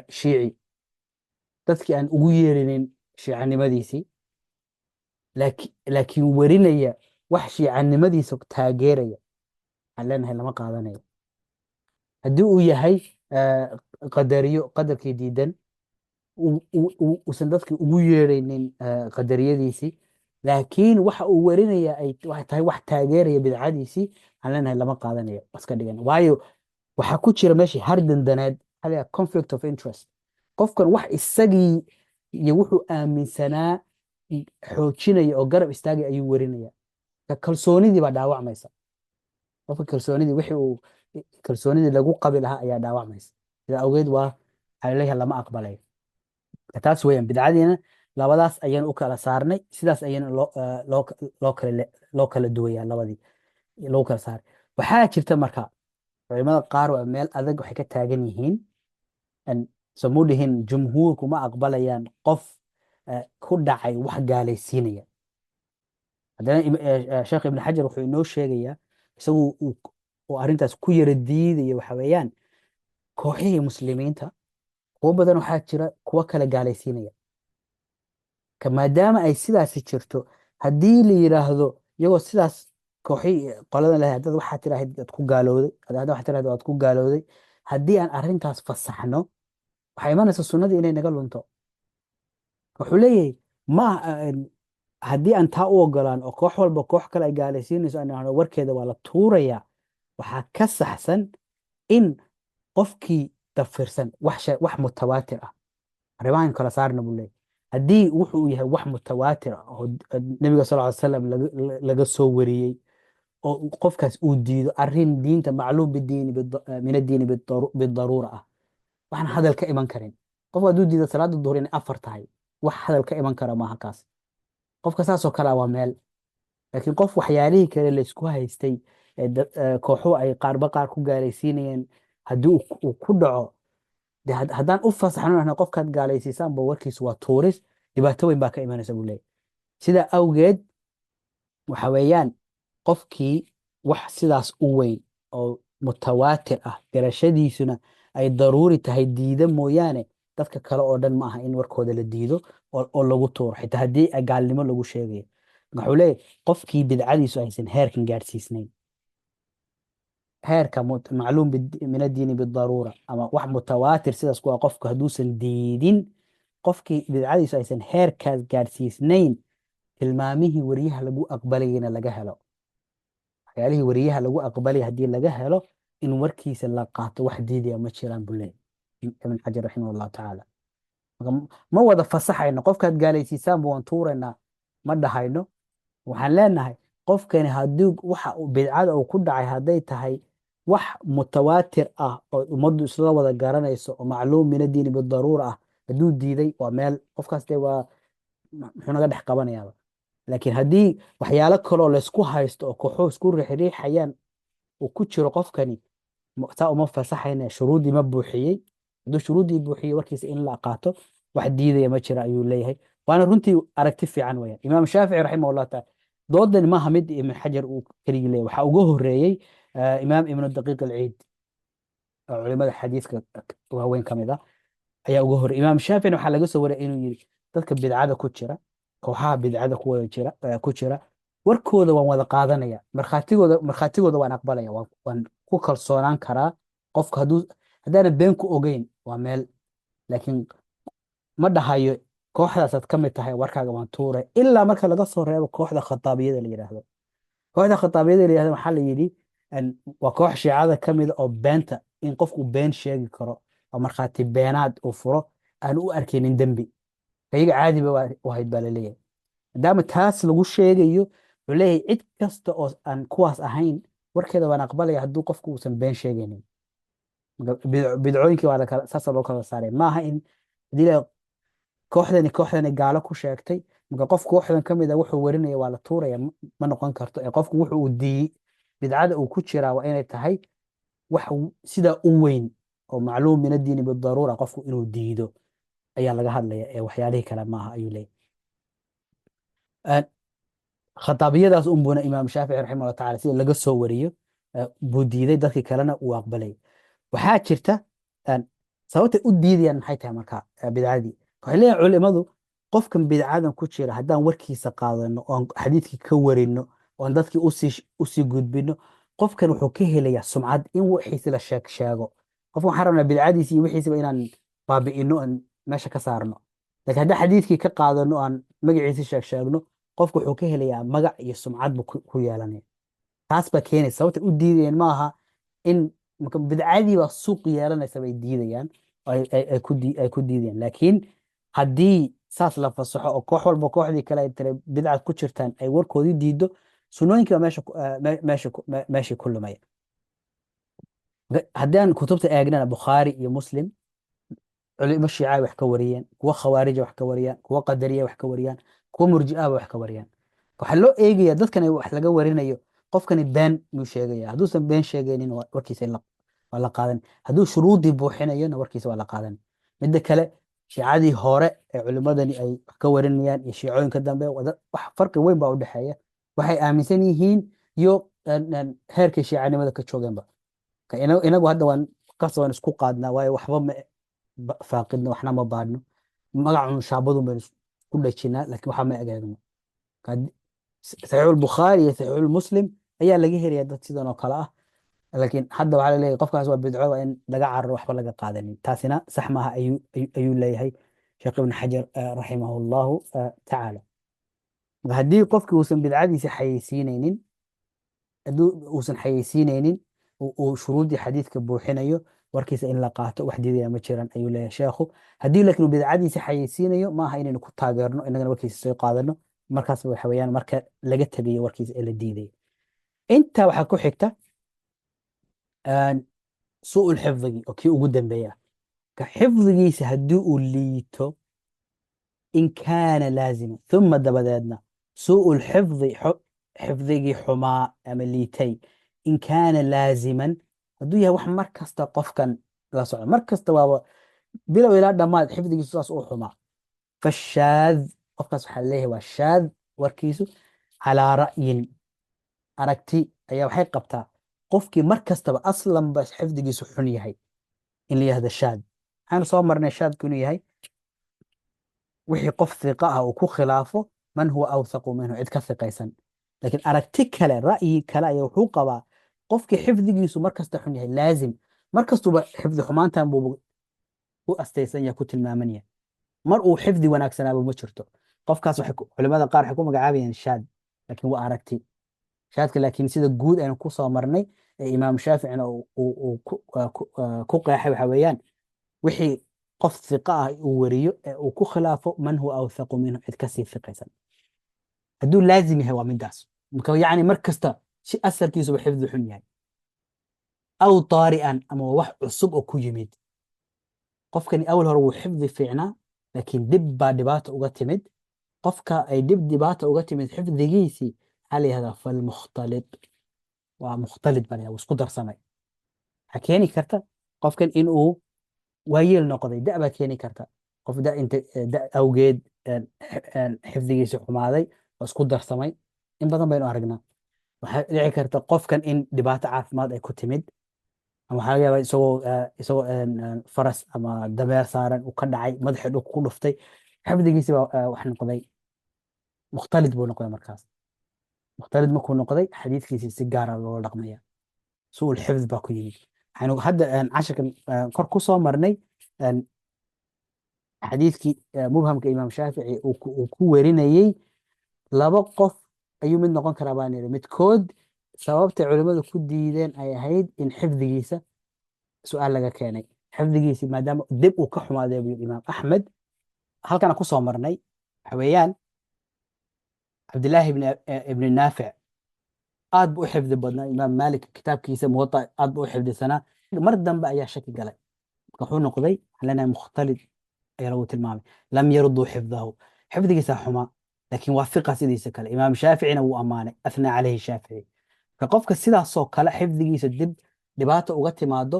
shiici dadkii aan ugu yeerinin shiicanimadiisii laakiin werinaya wax shiicanimadiisa taageeraya aan leenahay lama qaadanayo. haddii uu yahay qadariyo qadarkii diidan uusan dadka ugu yeeraynin qadariyadiisii laakiin waxa uu werinaya ay tahay wax taageeraya bidcadiisii aan leenahay lama qaadanayo iska dhigan. waayo waxaa ku jira meeshii hardandanaad hal conflict of interest. qofkan wax isagii iyo wuxuu aaminsanaa xoojinaya oo garab istaagay ayuu werinaya. kalsoonidii baa dhaawacmaysa. qofka kalsoonidii lagu qabi lahaa ayaa dhaawacmaysa. sida awgeed waa leeyahay lama aqbalayo. taas weeyaan bidcadiina labadaas ayaan u kala saarnay, sidaas ayaan loo kala duwayaa labadii loo kala saaray. waxaa jirta marka culimada qaar waa meel adag waxay ka taagan yihiin samuudihin jumhuurku ma aqbalayaan qof ku dhacay wax gaalaysiinaya. haddana sheekh ibn xajar wuxuu inoo sheegayaa isagu uu arrintaas ku yara diidaya waxa weeyaan kooxihii muslimiinta kuwo badan waxaa jira kuwo kale gaalaysiinaya. maadaama ay sidaasi jirto, haddii la yidhaahdo iyagoo sidaas kooxii qoladan lehay haddaad waxaa tiraahid waad ku gaalowday, haddaad waxaa tiraahid waad ku gaalowday, haddii aan arrintaas fasaxno waxaa imanaysa sunnadii inay naga lunto. wuxuu leeyahay ma haddii aan taa u ogolaan oo koox walba koox kale ay gaalaysiinayso aan idhahno warkeeda waa la tuurayaa, waxaa ka saxsan in qofkii dafirsan wax mutawaatir ah. arrimahan kala saarna buu leeyahay. haddii wuxuu yahay wax mutawaatir ah oo nabiga sal ly salam laga soo wariyey oo qofkaas uu diido arrin diinta macluum min addiini bidaruura ah, waxaan hadal ka iman karin. qofka hadduu diido salaada duhur inay 4 tahay, wax hadal ka iman kara maaha kaas. qofka saasoo kale waa meel. laakiin qof waxyaalihii kale laysku haystay kooxuhu ay qaarba qaar ku gaalaysiinayeen, haddii uu ku dhaco haddaan u fasaxno qofkaad gaalaysiisaanba warkiisu waa tuuris, dhibaato weyn baa ka imanaysa buu leeyahy. sidaa awgeed waxa weeyaan qofkii wax sidaas u weyn oo mutawaatir ah garashadiisuna ay daruuri tahay diida mooyaane, dadka kale oo dhan ma aha in warkooda la diido oo lagu tuuro, xitaa haddii gaalnimo lagu sheegayo. wuxuu leeyahy qofkii bidcadiisu aysan heerkan gaadhsiisnayn, heerka macluum min addiini bidaruura ama wax mutawaatir sidaas ku ah, qofku hadduusan diidin, qofkii bidcadiisu aysan heerkaas gaadhsiisnayn, tilmaamihii weriyaha lagu aqbalayana laga helo, waxyaalihii weriyaha lagu aqbalaya haddii laga helo, in warkiisa la qaato wax diidaya ma jiraan buu leeyahy ibn xajar raximah allahu tacaala. ma wada fasaxayno qofkaad gaalaysiisaanba waan tuuraynaa ma dhahayno. waxaan leenahay qofkani haddii waxa bidcada uu ku dhacay hadday tahay wax mutawaatir ah oo ummaddu isla wada garanayso oo macluum min addiini bidaruura ah, hadduu diiday waa meel, qofkaas dee waa muxuu naga dhex qabanayaaba. laakiin haddii waxyaalo kaloo laysku haysto oo kooxuhu isku riixriixayaan uu ku jiro qofkani, saa uma fasaxayna, shuruuddii ma buuxiyey. hadduu shuruuddii buuxiyey warkiisa in la qaato wax diidaya ma jira ayuu leeyahay. waana runtii aragti fiican weyaan. imaam shaafici raximah allah taala doodani maaha mid ibn xajar uu keligii leeyahy, waxaa uga horeeyey imaam ibnu daqiiq alciid oo culimada xadiiska waaweyn ka mid ah ayaa uga horreeyey. imaam shaaficina waxaa laga soo wariyay inuu yidhi dadka bidcada ku jira, kooxaha bidcada ku jira warkooda waan wada qaadanaya, markhaatigooda waan aqbalaya, waan ku kalsoonaan karaa. qofka haddaana been ku ogeyn waa meel, laakiin ma dhahayo kooxdaasaad ka mid tahay warkaaga waan tuuray, ilaa marka laga soo reebo kooxda khataabiyada la yidhaahdo. kooxda khataabiyada la yidhahdo waxaa la yidhi waa koox shiicada ka mid oo beenta, in qofku been sheegi karo oo markhaati beenaad uu furo aan u arkaynin dembi, iyaga caadiba u ahayd baa laleeyahay. maadaama taas lagu sheegayo, wuxuu leeyahay cid kasta oo aan kuwaas ahayn warkeeda waan aqbalaya hadduu qofku uusan been sheegaynin. bidcooyinkii waa saasa loo kala saaray. maaha in hadii kooxdani gaalo ku sheegtay, marka qof kooxdan ka mid a wuxuu warinaya waa la tuuraya, ma noqon karto. qofku wuxuu uu diiyey bidcada uu ku jiraa waa inay tahay wax sidaa u weyn oo macluum min addiini bidaruura, qofku inuu diido ayaa laga hadlaya, ee waxyaalihii kale maaha ayuu leeyahy. khataabiyadaas unbuna imaam shaafici raximah allah taala sida laga soo wariyo buu diiday, dadkii kalena uu aqbalay. waxaa jirta sababtay u diidayaan maxay tahay marka bidcadii. waxay leeyahay culimadu, qofkan bidcadan ku jira haddaan warkiisa qaadano oon xadiidkii ka warino oon dadkii usii gudbino, qofkan wuxuu ka helayaa sumcad in wixiisi la sheego. qofkan waxaan rabnaa bidcadiisi iyo wixiisiba inaan baabi'ino oon meesha ka saarno. laakiin haddaan xadiidkii ka qaadano aan magaciisi sheegno, qofku wuxuu ka helayaa magac iyo sumcad buu ku yeelanaya. taas baa keenaysa sababta u diidayaan maaha in bidcadii baa suuq yeelanaysa bay diidayaan, ay ku diidayaan. laakiin haddii saas la fasaxo oo koox walba kooxdii kale ay tira bidcad ku jirtaan ay warkoodii diido, sunnooyinkii baa meeshii ku lumaya. haddaan kutubta eegnana bukhaari iyo muslim culimo shiica wax ka wariyeen, kuwa khawaarija wax ka wariyaan, kuwa qadariya wax ka wariyaan, kuwa murji'aba wax ka wariyaan. waxaa loo eegaya dadkan wax laga warinayo, qofkani been muu sheegaya. hadduusan been sheegaynin warkiisa waa la qaadan. hadduu shuruudii buuxinayona warkiisa waa la qaadan. midda kale shiicadii hore ee culimmadani ay wax ka warinayaan iyo shiicooyinka dambe wax farqi weyn baa u dhexeeya waxay aaminsan yihiin iyo heerkay shiicanimada ka joogeenba inagu hadda waan kasoo isku qaadnaa waayo waxba ma faaqidno waxna ma baadhno magacun shaabadun baynu ku dhajinaa laakiin waxaa ma egeegno saxiixulbukhaari iyo saxiixulmuslim ayaa laga helaya dad sidan oo kale ah laakiin hadda waxaa laleeyahay qofkaas waa bidco waa in laga cararo waxba laga qaadanin taasina sax maaha ayuu leeyahay sheekh ibn xajar raximahu llahu tacaala haddii qofkii uusan bidcadiisa xayeysiinaynin haddii uusan xayeysiinaynin uu shuruudii xadiidka buuxinayo warkiisa in la qaato wax diidaya ma jiran ayuu leeyahay sheekhu haddii laakiin uu bidcadiisa xayeysiinayo maaha inaynu ku taageerno inagana warkiisa soo qaadano markaas waxa weeyaan marka laga tegayo warkiisa ee la diidayo intaa waxaa ku xigta su'ul xifdigi oo kii ugu dambeeya ka xifdigiisa haddii uu liito in kaana laazima uma dabadeedna su'ul xifdigii xumaa ama liitay in kaana laaziman hadduu yahay wax mar kasta qofkan la socdo mar kasta waaba bilow ilaa dhammaad xifdigiisu saas uu xumaa fashaad qofkaas waxaa leeyahay waa shaad warkiisu calaa ra'yin aragti ayaa waxay qabtaa qofkii mar kastaba aslanba xifdigiisu xun yahay in la yihahdo shaad waxaanu soo marnay shaadku inuu yahay wixii qof hiqa ah uu ku khilaafo man huwa awthaqu minhu cid ka hiqaysan laakiin aragti kale ra'yi kale ayaa wuxuu qabaa qofkii xifdigiisu mar kasta xun yahay laazim mar kastuba xifdi xumaantan buu ku astaysan yahay ku tilmaaman yahay mar uu xifdi wanaagsanaaba ma jirto qofkaas culimada qaar waxay ku magacaabayaan shaad laakiin waa aragti shaadka laakiin sida guud aynu ku soo marnay ee imaam shaaficina uu ku qeexay waxa weeyaan wixii qof hiqa ah uu wariyo ee uu ku khilaafo man huwa awthaqu minhu cid kasii hiqaysan hadduu laazim yahay waa midaas marka yacni mar kasta si asalkiisuba xifdi xun yahay aw taari'an ama wax cusub oo ku yimid qofkani awal hore wuu xifdi fiicnaa laakiin dib baa dhibaata uga timid qofka ay dhibaata uga timid xifdigiisii waxaa la yihahdaa falmukhtalid waa mukhtalid baa la yihahdaa isku darsamay waxaa keeni karta qofkan inuu waayeel noqday da baa keeni karta qof da awgeed xifdigiisi xumaaday oo isku darsamay in badan baynu aragnaa waxaa dhici karta qofkan in dhibaato caafimaad ay ku timid ama waxaa laga yaabaa isagoo faras ama dameer saaran uu ka dhacay madaxii dhulka ku dhuftay xifdigiisi baa wax noqday mukhtalid buu noqday markaas mukhtalid markuu noqday xadiidkiisi si gaara loola dhaqmaya su'ul xifd baa ku yimid waxaynu hadda cashirkan kor ku soo marnay xadiidkii mubhamka imaam shaafici uu ku werinayey laba qof ayuu mid noqon karaa baan yidhi midkood sababtay culimmadu ku diideen ay ahayd in xifdigiisa su'aal laga keenay xifdigiisi maadaama dib uu ka xumaaday buu imaam axmed halkana ku soo marnay waxa weeyaan cabdillaahi ibni naafic aad buu u xifdi badnaa imaam maalik kitaabkiisa muwata aad buu u xifdisanaa mar dambe ayaa shaki galay marka wuxuu noqday waxaan leenahay mukhtalid ayaa lagu tilmaamay lam yarduu xifdahu xifdigiisa xumaa laakiin waa fiqa sidiisa kale imaam shaaficina wuu ammaanay athnaa calayhi shaafici marka qofka sidaasoo kale xifdigiisa dib dhibaata uga timaado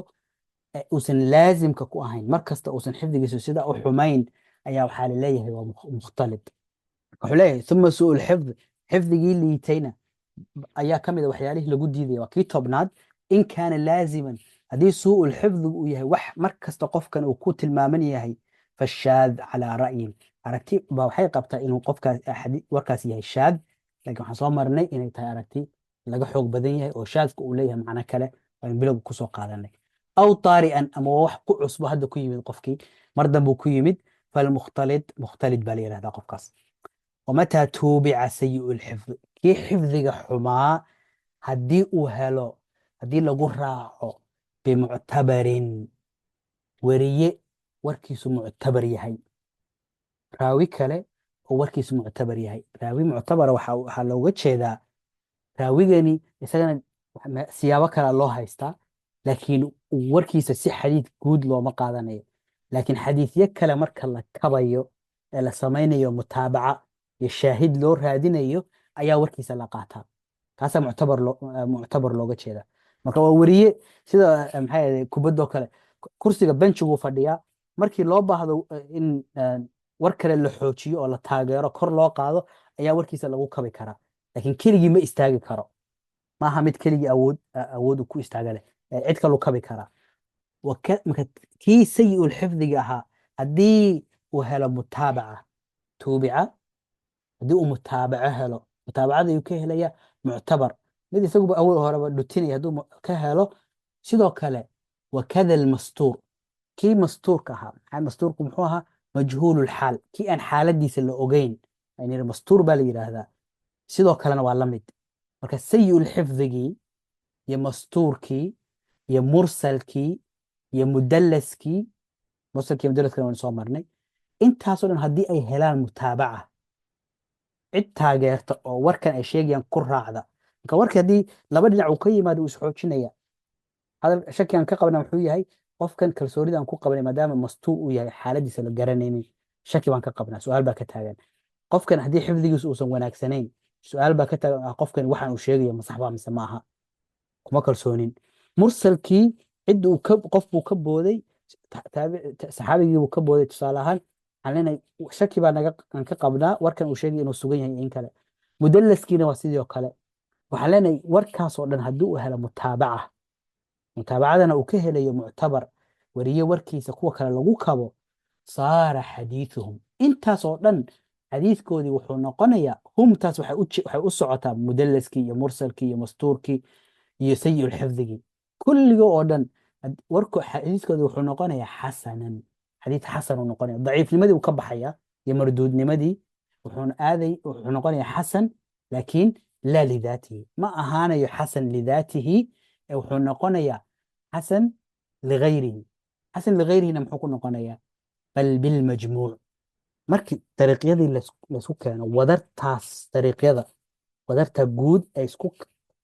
uusan laazimka ku ahayn mar kasta uusan xifdigiisu sida u xumayn ayaa waxaa laleeyahay waa mukhtalid wuxuu leeyahay uma su'ul xifd xifdigii liitayna ayaa ka mid a waxyaalihii lagu diidaya waa kii tobnaad in kaana laaziman haddii suu'ul xifdigu uu yahay wax mar kasta qofkan uu ku tilmaaman yahay fashaad calaa ra'yin aragti baa waxay qabtaa inuu qofkaas warkaas yahay shaad laakiin waxaan soo marnay inay tahay aragti laga xoog badan yahay oo shaadka uu leeyahay macno kale aynu bilowga kusoo qaadanay aw taari'an ama wax ku cusbo hadda ku yimid qofkii mar dambuu ku yimid falmukhtalid baa la yidhahdaa qofkaas wamataa tuubica sayi'u lxifdi kii xifdiga xumaa haddii uu helo haddii lagu raaco bimuctabarin weriye warkiisu muctabar yahay raawi kale oo warkiisu muctabar yahay raawi muctabara waxaa looga jeedaa raawigani isagana siyaabo kale loo haystaa laakiin warkiisa si xadiid guud looma qaadanayo laakiin xadiidyo kale marka la kabayo ee la samaynayo mutaabaca iyo shaahid loo raadinayo ayaa warkiisa la qaataa kaasaa muctabar looga jeedaa marka waa weriye sida maxaa kubadoo kale kursiga benchiguu fadhiyaa markii loo baahdo in war kale la xoojiyo oo la taageero kor loo qaado ayaa warkiisa lagu kabi karaa. laakiin keligii ma istaagi karo. maaha mid keligii awood uu ku istaaga leh. cid kaluu kabi karaa. marka kii sayi xifdiga ahaa haddii uu helo mutaabaca tuubica, haddii uu mutaabaco helo, mutaabacada ayuu ka helaya muctabar, mid isaguba awal horeba dhutinaya hadduu ka helo. sidoo kale wakada almastuur, kii mastuurka ahaa. mastuurku muxuu ahaa? majhuululxaal, kii aan xaaladiisa la ogeyn yani mastuur baa la yidhaahdaa. sidoo kalena waa la mid. marka sayi-ulxifdigii iyo mastuurkii iyo mursalkii iyo mudallaskii, mursalkii iyo mudallaskana waan soo marnay. intaasoo dhan haddii ay helaan mutaabaca, cid taageerta oo warkan ay sheegayaan ku raacda. marka warkii haddii laba dhinac uu ka yimaado uu isxoojinaya. shaki aan ka qabna wuxuu yahay qofkan kalsoonida aan ku qabanay maadaama mastuur uu yahay xaaladiisa la garanaynin. shaki baan ka qabnaa, su-aal baa ka taagan. qofkan haddii xifdigiisu uusan wanaagsanayn, su-aal baa ka taagan qofkan waxaan uu sheegayo ma sax baa mise ma aha. kuma kalsoonin. mursalkii cid qof buu ka booday, saxaabigii buu ka booday tusaale ahaan, waxaan leenahay shaki baa aan ka qabnaa warkan uu sheegay inuu sugan yahay in kale. mudallaskiina waa sidoo kale. waxaan leenahay warkaasoo dhan haddii uu helo mutaabaca, mutaabacadana uu ka helayo muctabar, wariye warkiisa kuwa kale lagu kabo, saara xadiithuhum. intaasoo dhan xadiidkoodii wuxuu noqonayaa, humtaas waxay u socotaa mudallaskii iyo mursalkii iyo mastuurkii iyo sayi-ulxifdigii kulliga oo dhan. xadiidkoodii wuxuu noqonayaa xasanan, xadiid xasan uu noqonaya. daciifnimadii uu ka baxaya iyo marduudnimadii, wuxuu noqonayaa xasan, laakiin laa lidaatihi. ma ahaanayo xasan lidaatihi, wuxuu noqonayaa xasan ligayrihi. xasan ligayrihina muxuu ku noqonayaa? bal bilmajmuuc. markii dariiqyadii laysku keeno, wadartaas dariiqyada, wadarta guud ay isku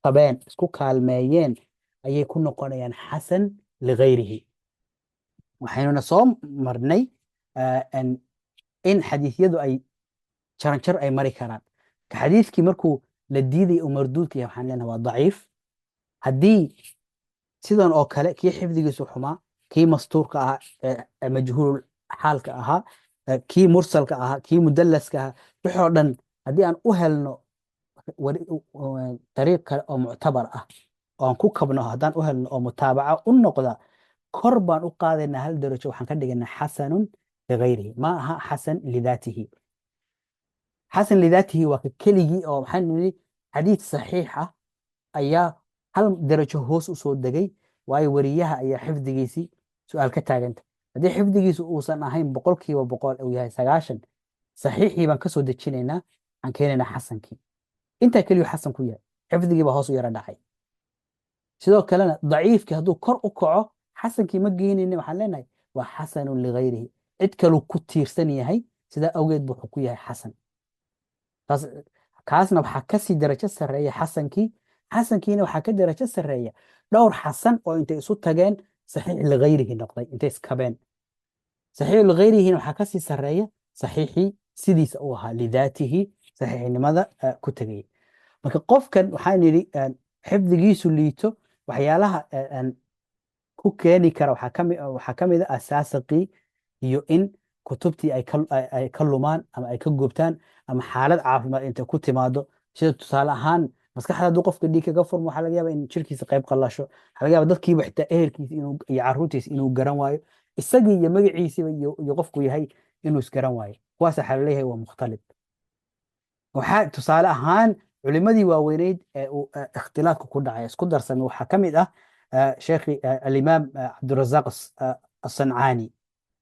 qabeen, isku kaalmeeyeen, ayay ku noqonayaan xasan ligayrihi. waxaynuna soo marnay in xadiisyadu ay jaranjar ay mari karaan. ka xadiiskii markuu la diiday uu marduudka yahay, waxaan leenahay waa daciif. haddii sidan oo kale kii xifdigiisu xumaa, kii mastuurka ahaa majhuul xaalka ahaa, kii mursalka ahaa, kii mudallaska ahaa, wixii oo dhan haddii aan u helno dariiq kale oo muctabar ah oo aan ku kabno, haddaan u helno oo mutaabaca u noqda, kor baan u qaadaynaa hal darajo, waxaan ka dhiganaa xasanun ligayrihi. ma aha xasan lidaatihi. xasan lidaatihi waa ka keligii oo maxaan nidhi xadiid saxiix ah ayaa hal darajo hoos u soo degay, waayo wariyaha ayaa xifdigiisii su-aal ka taaganta. haddii xifdigiisu uusan ahayn 100% uu yahay 90, saxiixii baan kasoo dejinaynaa, aan keenaynaa xasankii. intaa keliyu xasan ku yahay, xifdigii baa hoos u yara dhacay. sidoo kalena daciifkii hadduu kor u kaco, xasankii ma geynayna, waxaan leenahay waa xasanun ligayrihi. cid kaluu ku tiirsan yahay, sidaa awgeed buu wuxuu ku yahay xasan. kaasna waxaa kasii darajo sarreeya xasankii. xasankiina waxaa ka darajo sarreeya dhowr xasan oo intay isu tageen saxiix ligayrihi noqday, intay iskabeen. saxiix ligayrihina waxaa kasii sarreeya saxiixii sidiisa u ahaa lidaatihi, saxiixnimada ku tegayay. marka qofkan waxaan yidhi xifdigiisu liito, waxyaalaha ku keeni kara waxaa ka mid a asaasaqii, iyo in kutubtii ay ka lumaan ama ay ka gubtaan, ama xaalad caafimaad intay ku timaado. sida tusaale ahaan maskaxda hadduu qofka dhiig kaga furmo, waxaa laga yaaba in jirkiisa qayb qallasho. waxaa laga yaaba dadkiiba xitaa ehelkiisa iyo caruurtiisa inuu garan waayo, isagii iyo magaciisiiba iyo qofku yahay inuu isgaran waayo. kuwaas waxaa laleeyahay waa mukhtalid. waxaa tusaale ahaan culimadii waaweyneyd ee uu ikhtilaafka ku dhacay isku darsamay, waxaa ka mid ah sheekhi alimaam cabdirazaaq asancaani,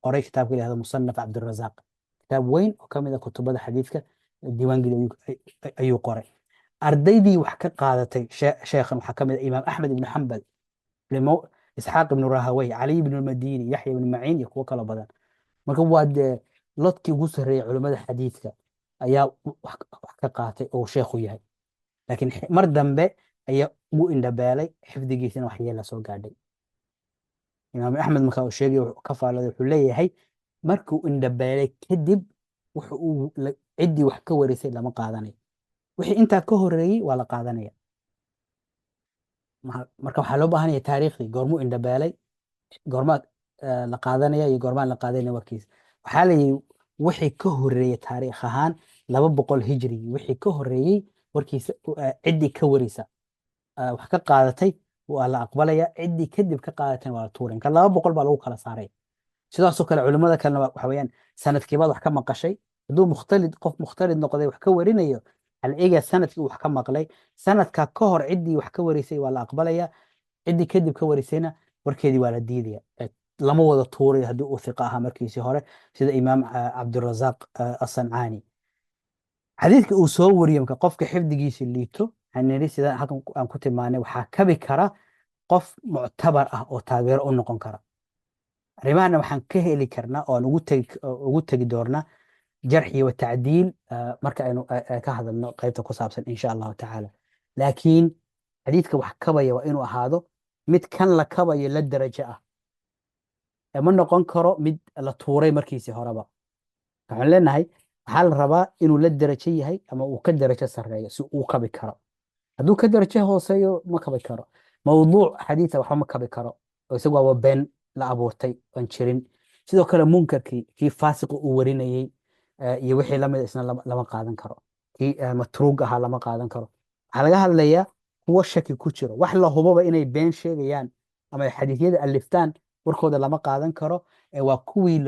qoray kitaabka la yihahdo musanaf cabdirazaaq. kitaab weyn oo ka mid ah kutubada xadiidka diiwaangeli ayuu qoray. ardaydii wax ka qaadatay sheekhan waxaa ka mid ah imaam axmed ibnu xambal, isxaaq ibnu rahawey, cali ibnu madini, yaxya ibnu maciin iyo kuwo kalo badan. marka waa dee lodkii ugu sarreeyay culimmada xadiidka ayaa wax ka qaatay oo sheekhu yahay. laakiin mar dambe ayaa ugu indhabeelay, xifdigiisina waxyeela soo gaadhay. imaam axmed markaa uu sheegay ka faaladay, wuxuu leeyahay markuu indhabeelay kadib ciddii wax ka warisay lama qaadanayo, wixii intaa ka horeeyey waa la qaadanaya. marka waxaa loo baahan yahay taariikhdii, goormuu indhabeelay, goormaa la qaadanaya iyo goormaan la qaadanaya warkiisa. waxaa la yidhi wixii ka horreeyey taariikh ahaan 200 hijrigii wixii ka horreeyey warkiisa ciddii ka warisa wax ka qaadatay waa la aqbalaya, ciddii kadib ka qaadatayna waa la tuuray. kan 200 baa lagu kala saaray. sidaasoo kale culimmada kalena waxa weeyaan sanadkiibaad wax ka maqashay. hadduu qof mukhtalid noqday wax ka warinayo, waxaa la eegaya sanadkii uu wax ka maqlay. sanadka ka hor ciddii wax ka warisay waa la aqbalaya, ciddii kadib ka warisayna warkeedii waa la diidaya. lama wada tuurayo haddii uu hiqa ahaa markiisii hore, sida imaam cabdirazaaq asancaani. xadiidka uu soo wariyo marka qofka xifdigiisa liito, waxaan nidhi sida halkan aan ku tilmaanay, waxaa kabi kara qof muctabar ah oo taageero u noqon kara. arrimahana waxaan ka heli karnaa oo aan ugu tegi doonaa jarxi wa tacdiil marka aynu ka hadalno qaybta ku saabsan insha allahu tacaala. laakiin xadiidka wax kabaya waa inuu ahaado mid kan la kabayo la darajo ah, ma noqon karo mid la tuuray markiisii horeba. waxaan leenahay waxaa la rabaa inuu la darajo yahay ama uu ka darajo sarreeyo si uu kabi karo. hadduu ka darajo hooseeyo ma kabi karo. mawduuc xadiisa waxba ma kabi karo, oo isagu waa been la abuurtay aan jirin. sidoo kale munkarkii kii faasiqu uu warinayey iyo wixii lamid isna lama qaadan karo. kii matruug ahaa lama qaadan karo. waxaa laga hadlayaa kuwo shaki ku jiro, wax la hubaba inay been sheegayaan ama ay xadiisyada aliftaan, warkooda lama qaadan karo. waa kuwii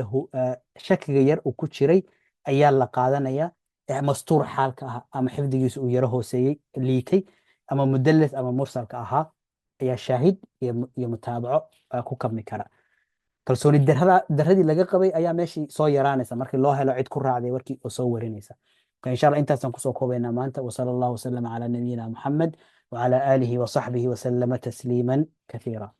shakiga yar uu ku jiray ayaa la qaadanaya. mastuur xaalka ah ama xifdigiisa uu yaro hooseeyey liitay ama mudallis ama mursalka ahaa ayaa shaahid iyo mutaabaco ku kabmi kara. kalsooni daradii laga qabay ayaa meeshii soo yaraanaysa markii loo helo cid ku raacday warkii oo soo warinaysa. insha allah intaasaan kusoo koobaynaa maanta. wasala allahu wasalam calaa nabiyina muxamed wacala aalihi wasaxbihi wasalama tasliiman kathiira.